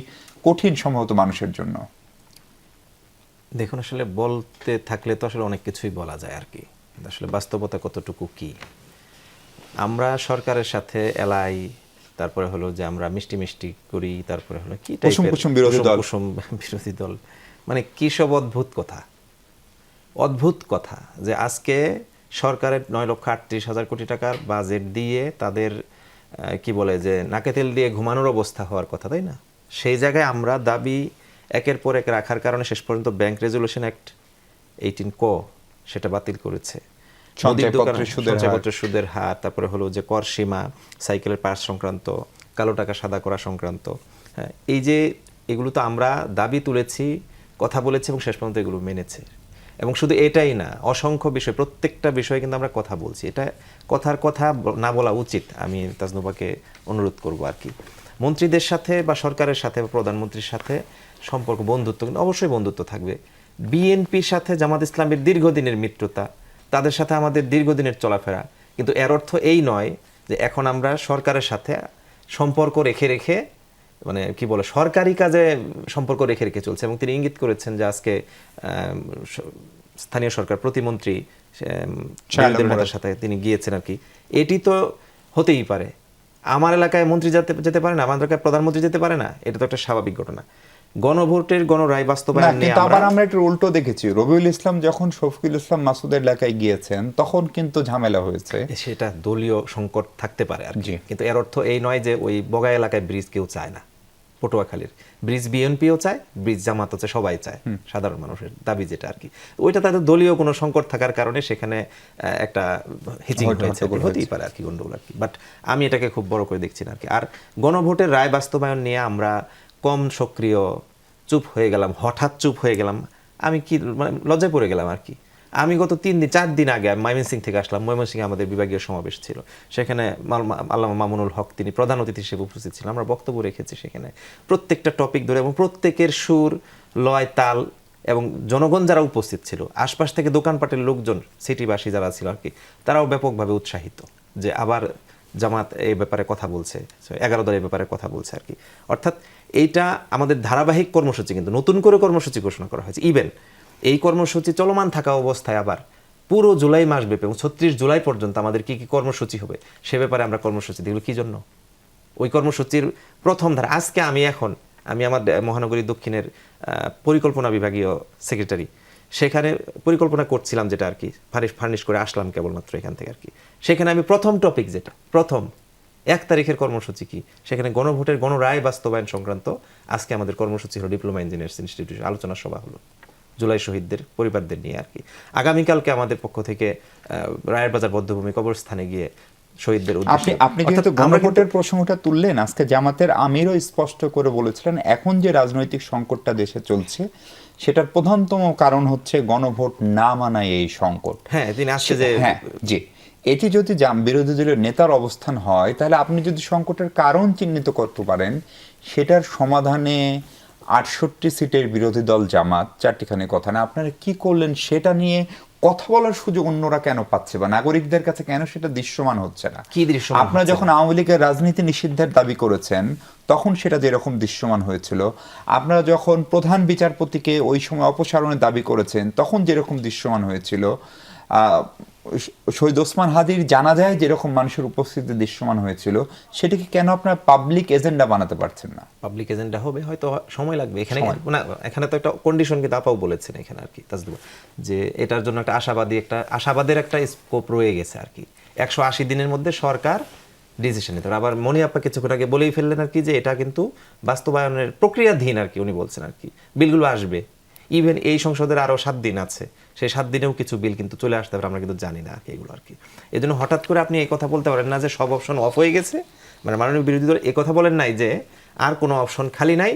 কঠিন সম্ভবত মানুষের জন্য। দেখুন, আসলে বলতে থাকলে তো আসলে অনেক কিছুই বলা যায় আর কি, কিন্তু আসলে বাস্তবতা কতটুকু কি। আমরা সরকারের সাথে এলাই, তারপরে হলো যে আমরা মিষ্টি মিষ্টি করি, তারপরে হলো কি কুসুম কুসুম বিরোধী দল। কুসুম বিরোধী দল, মানে কি সব অদ্ভুত কথা, অদ্ভুত কথা যে আজকে সরকারের 9,38,000 কোটি টাকার বাজেট দিয়ে তাদের কি বলে যে নাকে তেল দিয়ে ঘুমানোর অবস্থা হওয়ার কথা, তাই না? সেই জায়গায় আমরা দাবি একের পর এক রাখার কারণে শেষ পর্যন্ত ব্যাংক রেজুলেশন অ্যাক্ট 18 ক সেটা বাতিল করেছে। সঞ্চয়পত্রের সুদের হার, তারপরে হলো যে কর সীমা, সাইকেলের পাস সংক্রান্ত, কালো টাকা সাদা করা সংক্রান্ত, হ্যাঁ, এই যে এগুলো তো আমরা দাবি তুলেছি, কথা বলেছি এবং শেষ পর্যন্ত এগুলো মেনেছে। এবং শুধু এটাই না, অসংখ্য বিষয়, প্রত্যেকটা বিষয়ে কিন্তু আমরা কথা বলছি। এটা কথার কথা না বলা উচিত, আমি তাজনুবাকে অনুরোধ করব আর কি। মন্ত্রীদের সাথে বা সরকারের সাথে বা প্রধানমন্ত্রীর সাথে সম্পর্ক বন্ধুত্ব, কিন্তু অবশ্যই বন্ধুত্ব থাকবে। বিএনপির সাথে জামাত ইসলামের দীর্ঘদিনের মিত্রতা, তাদের সাথে আমাদের দীর্ঘদিনের চলাফেরা, কিন্তু এর অর্থ এই নয় যে এখন আমরা সরকারের সাথে সম্পর্ক রেখে রেখে, মানে কি বলে, সরকারি কাজে সম্পর্ক রেখে রেখে চলছে। এবং তিনি ইঙ্গিত করেছেন যে আজকে স্থানীয় সরকার প্রতিমন্ত্রী নেতার সাথে তিনি গিয়েছেন আর কি। এটি তো হতেই পারে, আমার এলাকায় মন্ত্রী যেতে পারে না, আমার এলাকায় প্রধানমন্ত্রী যেতে পারে না, এটা তো একটা স্বাভাবিক ঘটনা। গণভোটের গণরায় বাস্তবায়ন নিয়ে আবার আমরা একটু উল্টো দেখেছি, রবিউল ইসলাম যখন শফিকুল ইসলাম মাসুদের এলাকায় গিয়েছেন তখন কিন্তু ঝামেলা হয়েছে। সেটা দলীয় সংকট থাকতে পারে আর কি, কিন্তু এর অর্থ এই নয় যে ওই বগাই এলাকায় ব্রিজ কেউ চায় না। পটুয়াখালীর ব্রিজ বিএনপিও চায়, ব্রিজ জামাত হচ্ছে, সবাই চায়, সাধারণ মানুষের দাবি যেটা আর কি। ওইটা তাদের দলীয় কোনো সংকট থাকার কারণে সেখানে একটা হিচিং হয়েছে, হতেই পারে আর কি, গন্ডগোল আর কি। বাট আমি এটাকে খুব বড় করে দেখছি না আর কি। আর গণভোটের রায় বাস্তবায়ন নিয়ে আমরা কম সক্রিয়, চুপ হয়ে গেলাম, হঠাৎ চুপ হয়ে গেলাম, আমি কি মানে লজ্জায় পড়ে গেলাম আর কি। আমি গত 4 দিন আগে ময়মনসিংহ থেকে আসলাম। ময়মনসিংহে আমাদের বিভাগীয় সমাবেশ ছিল, সেখানে আল্লামা মামুনুল হক তিনি প্রধান অতিথি হিসেবে উপস্থিত ছিলেন। আমরা বক্তব্য রেখেছি সেখানে, প্রত্যেকটা টপিক ধরে, এবং প্রত্যেকের সুর, লয়, তাল, এবং জনগণ যারা উপস্থিত ছিল, আশপাশ থেকে দোকানপাটের লোকজন, সিটিবাসী যারা ছিল আর কি, তারাও ব্যাপকভাবে উৎসাহিত যে আবার জামাত এই ব্যাপারে কথা বলছে, 11 দলের ব্যাপারে কথা বলছে আর কি। অর্থাৎ এইটা আমাদের ধারাবাহিক কর্মসূচি, কিন্তু নতুন করে কর্মসূচি ঘোষণা করা হয়েছে। ইভেন এই কর্মসূচি চলমান থাকা অবস্থায় আবার পুরো জুলাই মাস ব্যাপী এবং 36 জুলাই পর্যন্ত আমাদের কি কি কর্মসূচি হবে সে ব্যাপারে আমরা কর্মসূচি দিগুলো কি জন্য, ওই কর্মসূচির প্রথম ধারা। আজকে আমি আমার মহানগরী দক্ষিণের পরিকল্পনা বিভাগীয় সেক্রেটারি, সেখানে পরিকল্পনা করছিলাম যেটা আর কি, ফার্নিশ করে আসলাম কেবলমাত্র এখান থেকে আর কি। সেখানে আমি প্রথম টপিক, যেটা প্রথম 1 তারিখের কর্মসূচি কি, সেখানে গণভোটের গণরায় বাস্তবায়ন সংক্রান্ত আজকে আমাদের কর্মসূচি হলো ডিপ্লোমা ইঞ্জিনিয়ার্স ইনস্টিটিউশন আলোচনা সভা হলো জুলাই শহীদদের পরিবারদের নিয়ে আর কি। আগামীকালকে আমাদের পক্ষ থেকে রায়ের বাজার বধ্যভূমি কবরস্থানে গিয়ে শহীদদের উদ্দেশ্যে, আপনি যেহেতু গণভোটের প্রসঙ্গটা তুললেন, আজকে জামাতের আমিরও স্পষ্ট করে বলেছিলেন এখন যে রাজনৈতিক সংকটটা দেশে চলছে সেটার প্রধানতম কারণ হচ্ছে গণভোট না মানায় এই সংকট। হ্যাঁ, তিনি আসছে যে জি, এটি যদি বিরোধী দলের নেতার অবস্থান হয়, তাহলে আপনি যদি সংকটের কারণ চিহ্নিত করতে পারেন, সেটার সমাধানে 68 সিটের বিরোধী দল জামাত, 4টিখানি কথা না, আপনারা কি করলেন সেটা নিয়ে কথা বলার সুযোগ অন্যরা কেন পাচ্ছে, বা নাগরিকদের কাছে কেন সেটা দৃশ্যমান হচ্ছে না? কি দৃশ্যমান? আপনারা যখন আওয়ামী লীগের রাজনীতি নিষিদ্ধের দাবি করেছেন তখন সেটা যেরকম দৃশ্যমান হয়েছিল, আপনারা যখন প্রধান বিচারপতিকে ওই সময় অপসারণের দাবি করেছেন তখন যেরকম দৃশ্যমান হয়েছিল, শহীদ ওসমান হাদির জানাজায় যেরকম মানুষের উপস্থিতি দৃশ্যমান হয়েছিল, সেটাকে কেন আপনারা পাবলিক এজেন্ডা বানাতে পারছেন না? পাবলিক এজেন্ডা হবে, হয়তো সময় লাগবে। এখানে তো একটা কন্ডিশন কিন্তু আপাও বলেছেন এখানে আর কি তাজদুবা, যে এটার জন্য একটা আশাবাদের একটা স্কোপ রয়ে গেছে আর কি। 180 দিনের মধ্যে সরকার ডিসিশন নিতে হবে। আবার মনি আপা কিছুক্ষণ আগে বলেই ফেললেন আর কি যে এটা কিন্তু বাস্তবায়নের প্রক্রিয়াধীন আর কি, উনি বলছেন আর কি, বিলগুলো আসবে। ইভেন এই সংসদের আরো 7 দিন আছে, সেই 7 দিনেও কিছু বিল কিন্তু চলে আসতে পারে, আমরা কিন্তু জানি না আর কি এগুলো আর কি। এই জন্য হঠাৎ করে আপনি এই কথা বলতে পারেন না যে সব অপশন অফ হয়ে গেছে, মানে মাননীয় বিরোধী দল এই কথা বলেন নাই যে আর কোনো অপশন খালি নাই,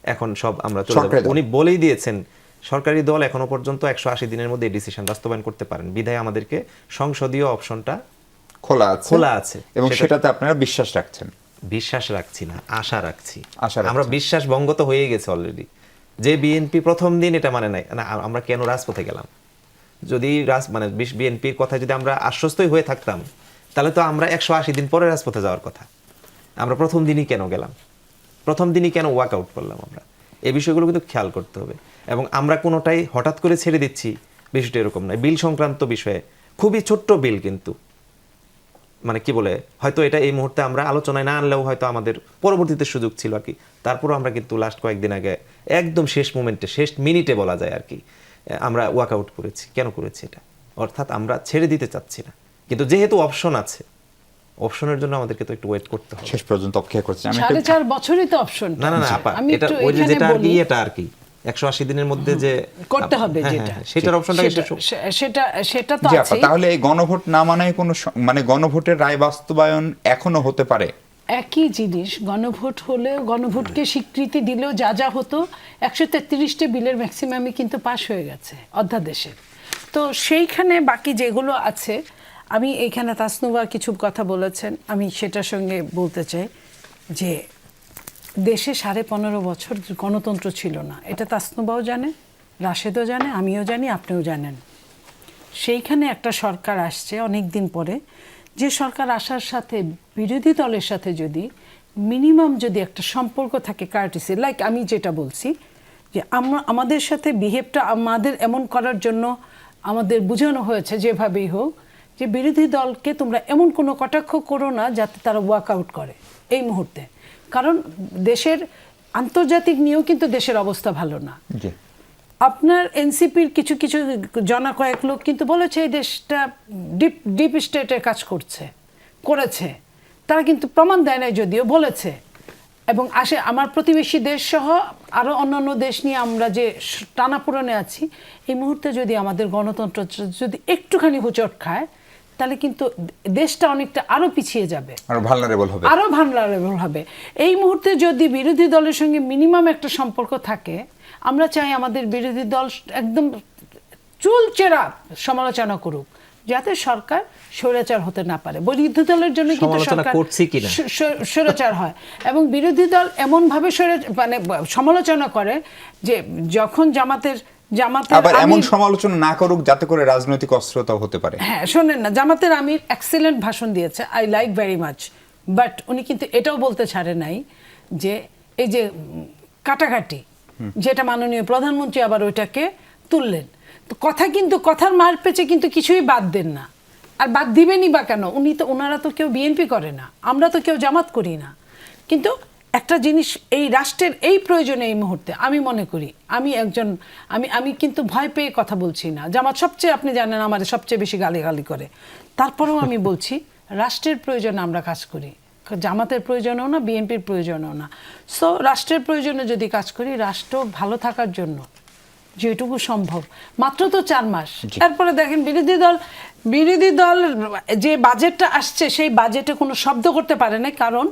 এখন সব আমরা চলে যাব। উনি বলেই দিয়েছেন সরকারি দল এখনো পর্যন্ত 180 দিনের মধ্যে ডিসিশন বাস্তবায়ন করতে পারেন, বিধায় আমাদেরকে সংসদীয় অপশনটা খোলা আছে এবং সেটাতে আপনারা বিশ্বাস রাখছেন? বিশ্বাস রাখছি না, আশা রাখছি। আমরা বিশ্বাস ভঙ্গ তো হয়ে গেছে অলরেডি। যে বিএনপি প্রথম দিন এটা মানে নাই না, আমরা কেন রাজপথে গেলাম? যদি বিএনপির কথা যদি আমরা আশ্বস্তই হয়ে থাকতাম, তাহলে তো আমরা 180 দিন পরে রাজপথে যাওয়ার কথা। আমরা প্রথম দিনই কেন গেলাম, প্রথম দিনই কেন ওয়াক আউট করলাম? আমরা এই বিষয়গুলো কিন্তু খেয়াল করতে হবে। এবং আমরা কোনোটাই হঠাৎ করে ছেড়ে দিচ্ছি, বিষয়টা এরকম নয়। বিল সংক্রান্ত বিষয়ে খুবই ছোট্ট বিল, কিন্তু মানে কি বলে, হয়তো এটা এই মুহূর্তে আমরা আলোচনায় না আনলেও হয়তো আমাদের পরবর্তীতে সুযোগ ছিল আর কি। তারপরও আমরা কিন্তু লাস্ট কয়েকদিন আগে একদম শেষ মোমেন্টে, শেষ মিনিটে বলা যায় আর কি, আমরা ওয়াক আউট করেছি। কেন করেছি এটা? অর্থাৎ আমরা ছেড়ে দিতে চাচ্ছি না, কিন্তু যেহেতু অপশন আছে, অপশনের জন্য আমাদেরকে তো একটু ওয়েট করতে হবে। শেষ পর্যন্ত অপেক্ষা করছি। আমি 4.5 বছরই তো অপশন। না আপা, এটা ওই যে যেটা আর কি, এটা আর কি 180 দিনের মধ্যে যে করতে হবে, যেটা সেটার অপশনটা সেটা তো জি আপা, আছে। তাহলে এই গণভোট না মানায় কোনো মানে গণভোটের রায় বাস্তবায়ন এখনো হতে পারে? একই জিনিস, গণভোট হলেও, গণভোটকে স্বীকৃতি দিলেও যা যা হতো, 133টি বিলের ম্যাক্সিমামই কিন্তু পাশ হয়ে গেছে অধ্যাদেশের। তো সেইখানে বাকি যেগুলো আছে, আমি এইখানে তাসনুভা কিছু কথা বলেছেন, আমি সেটার সঙ্গে বলতে চাই যে দেশে 15.5 বছর গণতন্ত্র ছিল না। এটা তাসনুভাও জানে, রাশেদও জানে, আমিও জানি, আপনিও জানেন। সেইখানে একটা সরকার আসছে অনেক দিন পরে, যে সরকার আসার সাথে বিরোধী দলের সাথে যদি মিনিমাম যদি একটা সম্পর্ক থাকে, কার্টিসি, লাইক আমি যেটা বলছি যে আমাদের সাথে বিহেভটা আমাদের এমন করার জন্য আমাদের বোঝানো হয়েছে যেভাবেই হোক, যে বিরোধী দলকে তোমরা এমন কোনো কটাক্ষ করো না যাতে তারা ওয়াক আউট করে এই মুহূর্তে। কারণ দেশের আন্তর্জাতিক নিয়েও কিন্তু দেশের অবস্থা ভালো না। আপনার এনসিপির কিছু কিছু জনা কয়েক লোক কিন্তু বলেছে এই দেশটা ডিপ স্টেটের কাজ করেছে, তারা কিন্তু প্রমাণ দেয় নাই, যদিও বলেছে। এবং আমার প্রতিবেশী দেশ সহ আরও অন্যান্য দেশ নিয়ে আমরা যে টানাপোড়েনে আছি, এই মুহূর্তে যদি আমাদের গণতন্ত্র যদি একটুখানি হোঁচট খায়, তাহলে কিন্তু দেশটা অনেকটা আরো পিছিয়ে যাবে, আরো ভালনারেবল হবে। এই মুহূর্তে যদি বিরোধী দলের সঙ্গে মিনিমাম একটা সম্পর্ক থাকে, আমরা চাই আমাদের বিরোধী দল একদম চুলচেরা সমালোচনা করুক, যাতে সরকার স্বৈরাচার হতে না পারে। বিরোধী দলের জন্য কিন্তু সরকার স্বৈরাচার হয়, এবং বিরোধী দল এমন ভাবে মানে সমালোচনা করে যে যখন জামাতের আবার এমন সমালোচনা না করুক যাতে করে রাজনৈতিক অস্ত্রতা হতে পারে। হ্যাঁ, শোনেন না, জামাতের আমির এক্সেলেন্ট ভাষণ দিয়েছে, I like very much, but উনি কিন্তু এটাও বলতে ছাড়ে নাই যে এই যে কাটাকাটি, যেটা মাননীয় প্রধানমন্ত্রী আবার ওইটাকে তুললেন। তো কথা কিন্তু কথার মার পেঁচে কিন্তু কিছুই বাদ দেন না, আর বাদ দিবেনই বা কেন? ওনারা তো কেউ বিএনপি করে না, আমরা তো কেউ জামাত করি না। কিন্তু একটা জিনিস এই রাষ্ট্রের এই প্রয়োজনে এই মুহূর্তে আমি মনে করি, আমি কিন্তু ভয় পেয়ে কথা বলছি না। জামাত সবচেয়ে, আপনি জানেন, আমাদের সবচেয়ে বেশি গালিগালি করে, তারপরেও আমি বলছি রাষ্ট্রের প্রয়োজনে আমরা কাজ করি, জামাতের প্রয়োজনও না, বিএনপির প্রয়োজনও না। সো রাষ্ট্রের প্রয়োজনে যদি কাজ করি, রাষ্ট্র ভালো থাকার জন্য যেটুকু সম্ভব, মাত্র তো 4 মাস। তারপরে দেখেন বিরোধী দল যে বাজেটটা আসছে, সেই বাজেটে কোনো শব্দ করতে পারে না, কারণ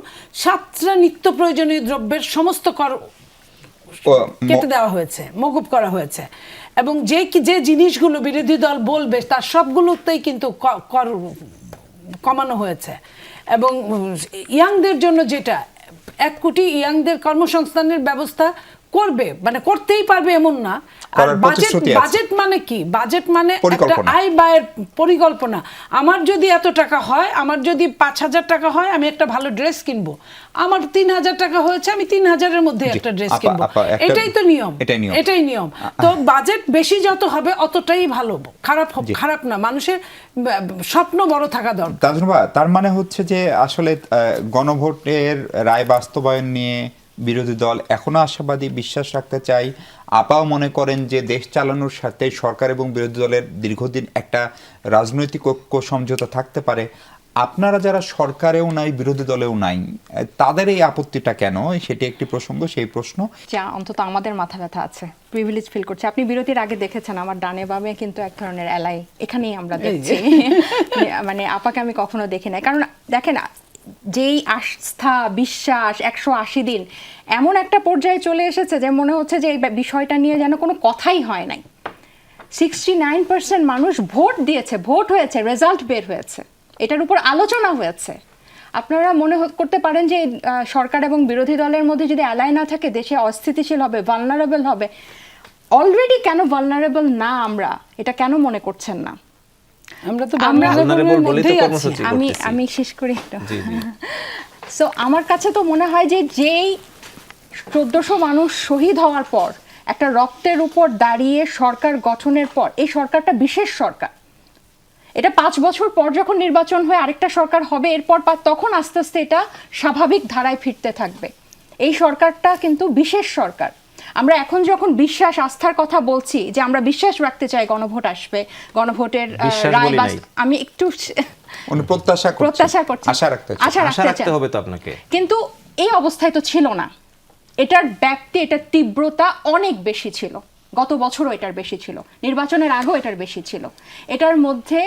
7টা নিত্য প্রয়োজনীয় দ্রব্যের সমস্ত কর কেটে দেওয়া হয়েছে, মওকুফ করা হয়েছে। এবং যে জিনিসগুলো বিরোধী দল বলবে তার সবগুলোতেই কিন্তু কর কমানো হয়েছে। এবং ইয়াংদের জন্য যেটা 1 কোটি ইয়াংদের কর্মসংস্থানের ব্যবস্থা করবে, মানে করতেই পারবে এমন না। আর বাজেট মানে কি? বাজেট মানে একটা আয় ব্যয়ের পরিকল্পনা। আমার যদি এত টাকা হয়, আমার যদি 5,000 টাকা হয়, আমি একটা ভালো ড্রেস কিনবো। আমার 3,000 টাকা হয়েছে, আমি 3,000-এর মধ্যে একটা ড্রেস কিনবো। এটাই তো নিয়ম, এটাই নিয়ম। তো বাজেট বেশি যত হবে অতটাই ভালো, খারাপ না। মানুষের স্বপ্ন বড় থাকা দরকার। তার মানে হচ্ছে যে আসলে গণভোটের রায় বাস্তবায়ন নিয়ে বিরোধী দল এখনো আশাবাদী, বিশ্বাস রাখতে চাই। আপাও মনে করেন যে দেশ চালানোর সাথে সরকার এবং বিরোধী দলের দীর্ঘদিন একটা রাজনৈতিক ঐক্য সমঝোতা থাকতে পারে। আপনারা যারা সরকারেও নাই, বিরোধী দলেও নাই, তাদের এই আপত্তিটা কেন? সেটি একটি প্রসঙ্গ, সেই প্রশ্ন যা অন্তত আমাদের মাথা ব্যথা আছে, প্রিভিলেজ ফিল করছে। আপনি বিরতির আগে দেখেছেন আমার ডানে বামে কিন্তু এক ধরনের এলাই, এখানেই আমরা দেখছি। মানে আপাকে আমি কখনো দেখি নাই, কারণ দেখেন যেই আস্থা বিশ্বাস 180 দিন এমন একটা পর্যায়ে চলে এসেছে যে মনে হচ্ছে যে এই বিষয়টা নিয়ে যেন কোনো কথাই হয় নাই। 69% মানুষ ভোট দিয়েছে, ভোট হয়েছে, রেজাল্ট বের হয়েছে, এটার উপর আলোচনা হয়েছে। আপনারা মনে করতে পারেন যে সরকার এবং বিরোধী দলের মধ্যে যদি অ্যালাই না থাকে, দেশে অস্থিতিশীল হবে, ভালনারেবল হবে। অলরেডি কেন ভালনারেবল না আমরা, এটা কেন মনে করছেন না? আমরা তো আমরা- বাংলাদেশের বলেই তো মধ্যেই আছি। কর্মসূচি করতেছি। আমি শেষ করি একটু। জি জি সো আমার কাছে তো মনে হয় যে যেই 1400 মানুষ শহীদ হওয়ার পর একটা রক্তের উপর দাঁড়িয়ে সরকার গঠনের পর এই সরকারটা বিশেষ সরকার। এটা 5 বছর পর যখন নির্বাচন হয়ে আরেকটা সরকার হবে এরপর তখন আস্তে আস্তে এটা স্বাভাবিক ধারায় ফিরতে থাকবে। এই সরকারটা কিন্তু বিশেষ সরকার। আমরা এখন যখন বিশ্বাস আস্থার কথা বলছি যে আমরা বিশ্বাস রাখতে চাই গণভোট আসবে, গণভোটের বিশ্বাস রায় বলি নাই। আমি একটু উনি প্রত্যাশা করছি, আশা রাখতে হচ্ছে। আশা আশা রাখতে চান। হবে তো আপনাকে। কিন্তু এই অবস্থায় তো ছিল না। এটার ব্যাপ্তি, এটার তীব্রতা অনেক বেশি ছিল। গত বছরও এটার বেশি ছিল, নির্বাচনের আগেও এটার বেশি ছিল। এটার মধ্যে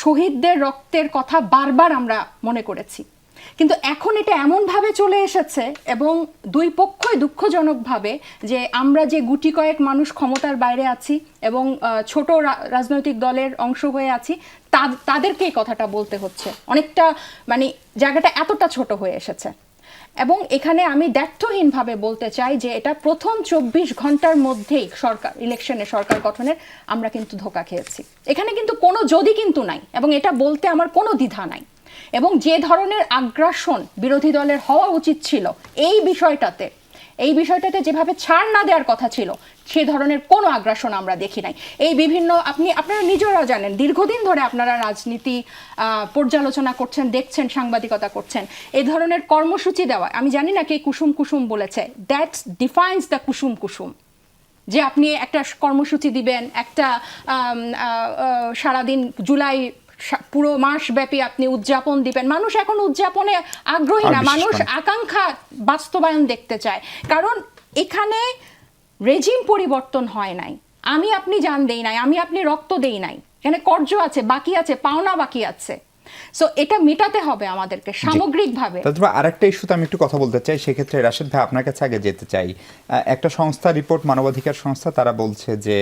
শহীদদের রক্তের কথা বারবার আমরা মনে করেছি, কিন্তু এখন এটা এমনভাবে চলে এসেছে এবং দুই পক্ষই দুঃখজনকভাবে যে আমরা যে গুটি কয়েক মানুষ ক্ষমতার বাইরে আছি এবং ছোট রাজনৈতিক দলের অংশ হয়ে আছি তাদেরকে এই কথাটা বলতে হচ্ছে। অনেকটা মানে জায়গাটা এতটা ছোট হয়ে এসেছে। এবং এখানে আমি দ্ব্যর্থহীনভাবে বলতে চাই যে এটা প্রথম 24 ঘন্টার মধ্যেই ইলেকশনে সরকার গঠনের আমরা কিন্তু ধোঁকা খেয়েছি। এখানে কিন্তু কোনো যদি কিন্তু নাই, এবং এটা বলতে আমার কোনো দ্বিধা নাই। এবং যে ধরনের আগ্রাসন বিরোধী দলের হওয়া উচিত ছিল এই বিষয়টাতে যেভাবে ছাড় না দেওয়ার কথা ছিল সে ধরনের কোনো আগ্রাসন আমরা দেখি নাই। এই বিভিন্ন আপনারা নিজেরা জানেন, দীর্ঘদিন ধরে আপনারা রাজনীতি পর্যালোচনা করছেন, দেখছেন, সাংবাদিকতা করছেন। এই ধরনের কর্মসূচি দেওয়া, আমি জানি না কে কুসুম কুসুম বলেছে, দ্যাট ডিফাইন্স দ্য কুসুম কুসুম। যে আপনি একটা কর্মসূচি দিবেন, একটা সারাদিন জুলাই পুরো মাস ব্যাপী আপনি উদযাপন দিবেন। মানুষ এখন উদযাপনে আগ্রহী না, মানুষ আকাঙ্ক্ষা বাস্তবায়ন দেখতে চায়। কারণ এখানে রেজিম পরিবর্তন হয় নাই, আমি আপনি জান দেই নাই, আমি আপনি রক্ত দেই নাই, এখানে কর্য আছে, বাকি আছে, পাওনা বাকি আছে। সো এটা মেটাতে হবে আমাদেরকে সামগ্রিকভাবে। তারপর আরেকটা ইস্যুতে আমি একটু কথা বলতে চাই, সেক্ষেত্রে রাশেদ ভাই আপনার কাছে আগে যেতে চাই। একটা সংস্থা রিপোর্ট, মানবাধিকার সংস্থা, তারা বলছে যে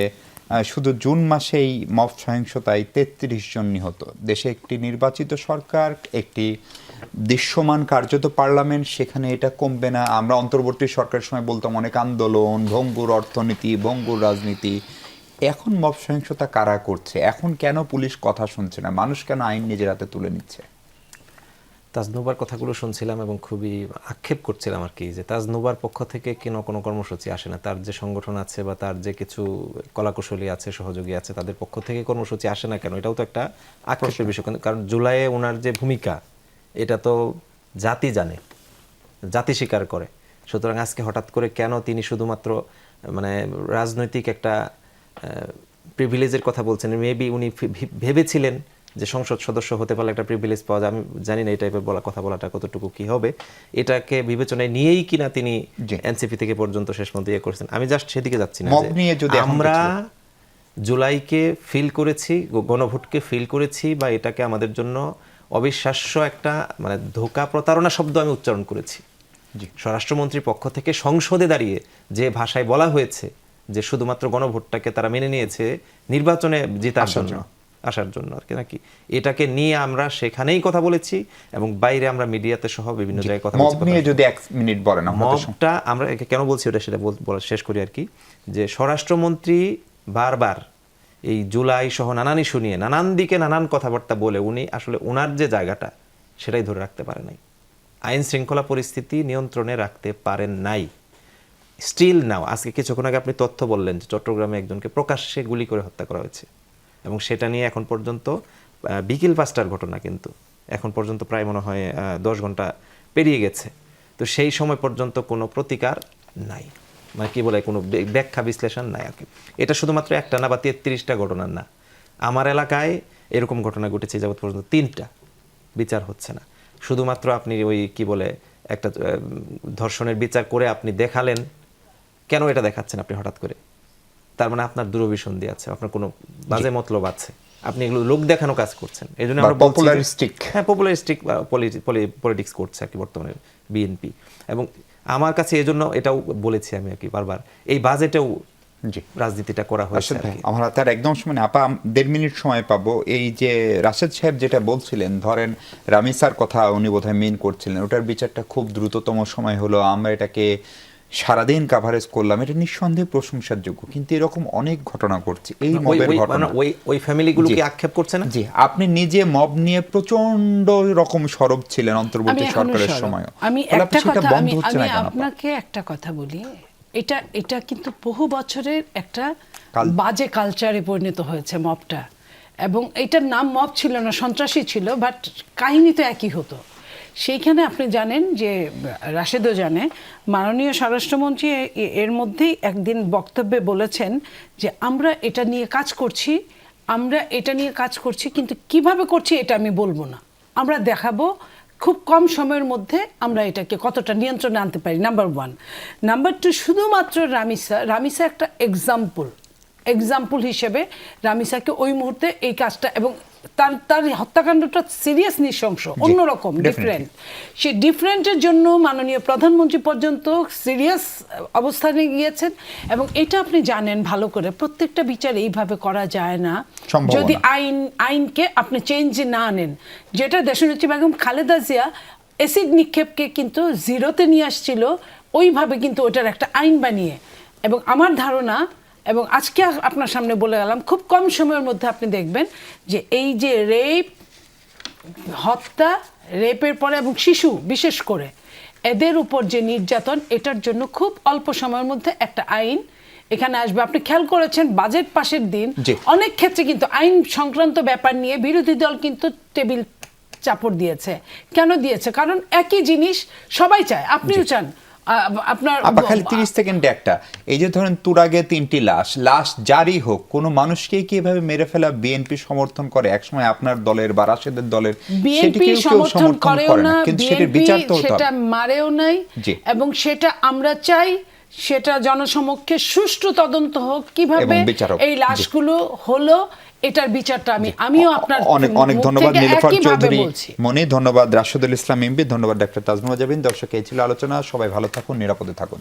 শুধু জুন মাসেই মব সহিংসতায় 33 জন নিহত। দেশে একটি নির্বাচিত সরকার, একটি দৃশ্যমান কার্যত পার্লামেন্ট, সেখানে এটা কমবে না। আমরা অন্তর্বর্তী সরকারের সময় বলতাম অনেক আন্দোলন, ভঙ্গুর অর্থনীতি, ভঙ্গুর রাজনীতি। এখন মব সহিংসতা কারা করছে? এখন কেন পুলিশ কথা শুনছে না? মানুষ কেন আইন নিজের হাতে তুলে নিচ্ছে? তাজনুবার কথাগুলো শুনছিলাম এবং খুবই আক্ষেপ করছিলাম আর কি, যে তাজনুবার পক্ষ থেকে কেন কোনো কর্মসূচি আসে না। তার যে সংগঠন আছে বা তার যে কিছু কলাকুশলী আছে, সহযোগী আছে, তাদের পক্ষ থেকে কর্মসূচি আসে না কেন? এটাও তো একটা আক্ষেপের বিষয়। কারণ জুলাইয়ে ওনার যে ভূমিকা, এটা তো জাতি জানে, জাতি স্বীকার করে। সুতরাং আজকে হঠাৎ করে কেন তিনি শুধুমাত্র মানে রাজনৈতিক একটা প্রিভিলেজের কথা বলছেন? মেবি উনি ভেবেছিলেন যে সংসদ সদস্য হতে পারলে একটা প্রিভিলেজ পাওয়া যায়। আমি জানি না এই টাইপের কথা বলাটা কতটুকু কি হবে, এটাকে বিবেচনায় নিয়েই কিনা তিনি এনসিপি থেকে পর্যন্ত শেষ পর্যন্ত ইয়ে করেছেন। আমি জাস্ট সেদিকে যাচ্ছি না। আমরা জুলাইকে ফিল করেছি, গণভোটকে ফিল করেছি, বা এটাকে আমাদের জন্য অবিশ্বাস্য একটা মানে ধোঁকা, প্রতারণা শব্দ আমি উচ্চারণ করেছি। স্বরাষ্ট্রমন্ত্রীর পক্ষ থেকে সংসদে দাঁড়িয়ে যে ভাষায় বলা হয়েছে যে শুধুমাত্র গণভোটটাকে তারা মেনে নিয়েছে নির্বাচনে জেতার জন্য, আসার জন্য আর কি, নাকি এটাকে নিয়ে আমরা সেখানেই কথা বলেছি এবং বাইরে আমরা মিডিয়াতে সহ বিভিন্ন জায়গায় কথা বলছি। মব নিয়ে যদি 1 মিনিট বলেন। মবটা আমরা কেন বলছি ওটা সেটা শেষ করি আর কি, যে স্বরাষ্ট্রমন্ত্রী বারবার এই জুলাই সহ নানান ইস্যু নিয়ে নানান দিকে নানান কথাবার্তা বলে উনি আসলে ওনার যে জায়গাটা সেটাই ধরে রাখতে পারে নাই, আইন শৃঙ্খলা পরিস্থিতি নিয়ন্ত্রণে রাখতে পারেন নাই। স্টিল নাও, আজকে কিছুক্ষণ আগে আপনি তথ্য বললেন যে চট্টগ্রামে একজনকে প্রকাশ্যে গুলি করে হত্যা করা হয়েছে, এবং সেটা নিয়ে এখন পর্যন্ত বিকেল 5টার ঘটনা, কিন্তু এখন পর্যন্ত প্রায় মনে হয় 10 ঘন্টা পেরিয়ে গেছে। তো সেই সময় পর্যন্ত কোনো প্রতিকার নাই, মানে কি বলে কোনো ব্যাখ্যা বিশ্লেষণ নাই আর কি। এটা শুধুমাত্র একটা না বা 33টা ঘটনা না, আমার এলাকায় এরকম ঘটনা ঘটেছে যাবত পর্যন্ত 3টা, বিচার হচ্ছে না। শুধুমাত্র আপনি ওই কি বলে একটা ধর্ষণের বিচার করে আপনি দেখালেন, কেন এটা দেখাচ্ছেন আপনি হঠাৎ করে? তার মানে আপনার দূরভিসন্ধি আছে, আপনার কোনো বাজে মতলব আছে, আপনি এগুলো লোক দেখানো কাজ করছেন। এই জন্য আমরা পপুলারিস্টিক পলিটিক্স করছে আর কি বর্তমানে বিএনপি। এবং আমার কাছে এই জন্য এটাও বলেছি আমি আর কি বারবার, এই বাজেটেও রাজনীতিটা করা হয়েছে। আমরা তার একদম সময় আপা 1.5 মিনিট সময় পাবো। এই যে রাশেদ সাহেব যেটা বলছিলেন, ধরেন রামিসার কথা উনি বোধহয় মেন করছিলেন, ওটার বিচারটা খুব দ্রুততম সময় হলো, আমরা এটাকে সারাদিন কাভারেজ করলাম, এটা নিঃসন্দেহে প্রশংসার যোগ্য, কিন্তু এরকম অনেক ঘটনা ঘটছে। এই মবের ঘটনা ওই ফ্যামিলিগুলোকে আক্ষেপ করছে না? জি, আপনি নিজে মব নিয়ে প্রচন্ড রকম সরব ছিলেন অন্তর্বর্তী আমি এখনো সরকারের সরব। সময়ও। আমি তাহলে একটা সেটা কথা বন্ধ আমি হচ্ছে না কেন? আপনাকে একটা কথা বলি, এটা কিন্তু বহু বছরের একটা কাল- বাজে কালচারে পরিণত হয়েছে মবটা, এবং এটার নাম মব ছিল না, সন্ত্রাসী ছিল, বাট কাহিনী তো একই হতো। সেইখানে আপনি জানেন যে, রাশেদও জানে, মাননীয় স্বরাষ্ট্রমন্ত্রী এর মধ্যেই একদিন বক্তব্যে বলেছেন যে আমরা এটা নিয়ে কাজ করছি, কিন্তু কিভাবে করছি এটা আমি বলবো না, আমরা দেখাবো খুব কম সময়ের মধ্যে আমরা এটাকে কতটা নিয়ন্ত্রণে আনতে পারি, নাম্বার 1। নাম্বার 2, শুধুমাত্র রামিসা একটা এক্সাম্পল হিসেবে রামিসাকে ওই মুহূর্তে এই কাজটা, এবং তার হত্যাকাণ্ডটা সিরিয়াস, নৃশংস, অন্যরকম, ডিফারেন্ট। সেই ডিফারেন্টের জন্য মাননীয় প্রধানমন্ত্রী পর্যন্ত সিরিয়াস অবস্থানে গিয়েছেন, এবং এটা আপনি জানেন ভালো করে, প্রত্যেকটা বিচার এইভাবে করা যায় না যদি আইনকে আপনি চেঞ্জ না আনেন। যেটা দেশনেত্রী বেগম খালেদা জিয়া অ্যাসিড নিক্ষেপকে কিন্তু জিরোতে নিয়ে আসছিল, ওইভাবে কিন্তু ওটার একটা আইন বানিয়ে। এবং আমার ধারণা, এবং আজকে আপনার সামনে বলে গেলাম, খুব কম সময়ের মধ্যে আপনি দেখবেন যে এই যে হত্যা, রেপের পরে, এবং শিশু বিশেষ করে এদের উপর যে নির্যাতন, এটার জন্য খুব অল্প সময়ের মধ্যে একটা আইন এখানে আসবে। আপনি খেয়াল করেছেন বাজেট পাশের দিন অনেক ক্ষেত্রে কিন্তু আইন সংক্রান্ত ব্যাপার নিয়ে বিরোধী দল কিন্তু টেবিল চাপড় দিয়েছে। কেন দিয়েছে? কারণ একই জিনিস সবাই চায়, আপনিও চান। আপনার খালি 30 সেকেন্ডে একটা, এই যে ধরেন তুরাগে 3টি লাশ জারি হোক, কোনো মানুষকে কি এভাবে মেরে ফেলা বিএনপি সমর্থন করে? একসময় আপনার দলের বা রাশেদের দলের বিএনপি সমর্থন করেও না, কিন্তু সেটার বিচার তো হতো, সেটা মারেও নাই, এবং সেটা আমরা চাই সেটা জনসমক্ষে সুষ্ঠু তদন্ত হোক, কিভাবে এই লাশগুলো হলো, এটার বিচারটা আমিও আপনার অনেক ধন্যবাদ নীলুফার চৌধুরী মনি, ধন্যবাদ রাশেদুল ইসলাম এমপি, ধন্যবাদ ডক্টর তাজমুল জাবিন। দর্শক, এই ছিল আলোচনা। সবাই ভালো থাকুন, নিরাপদে থাকুন।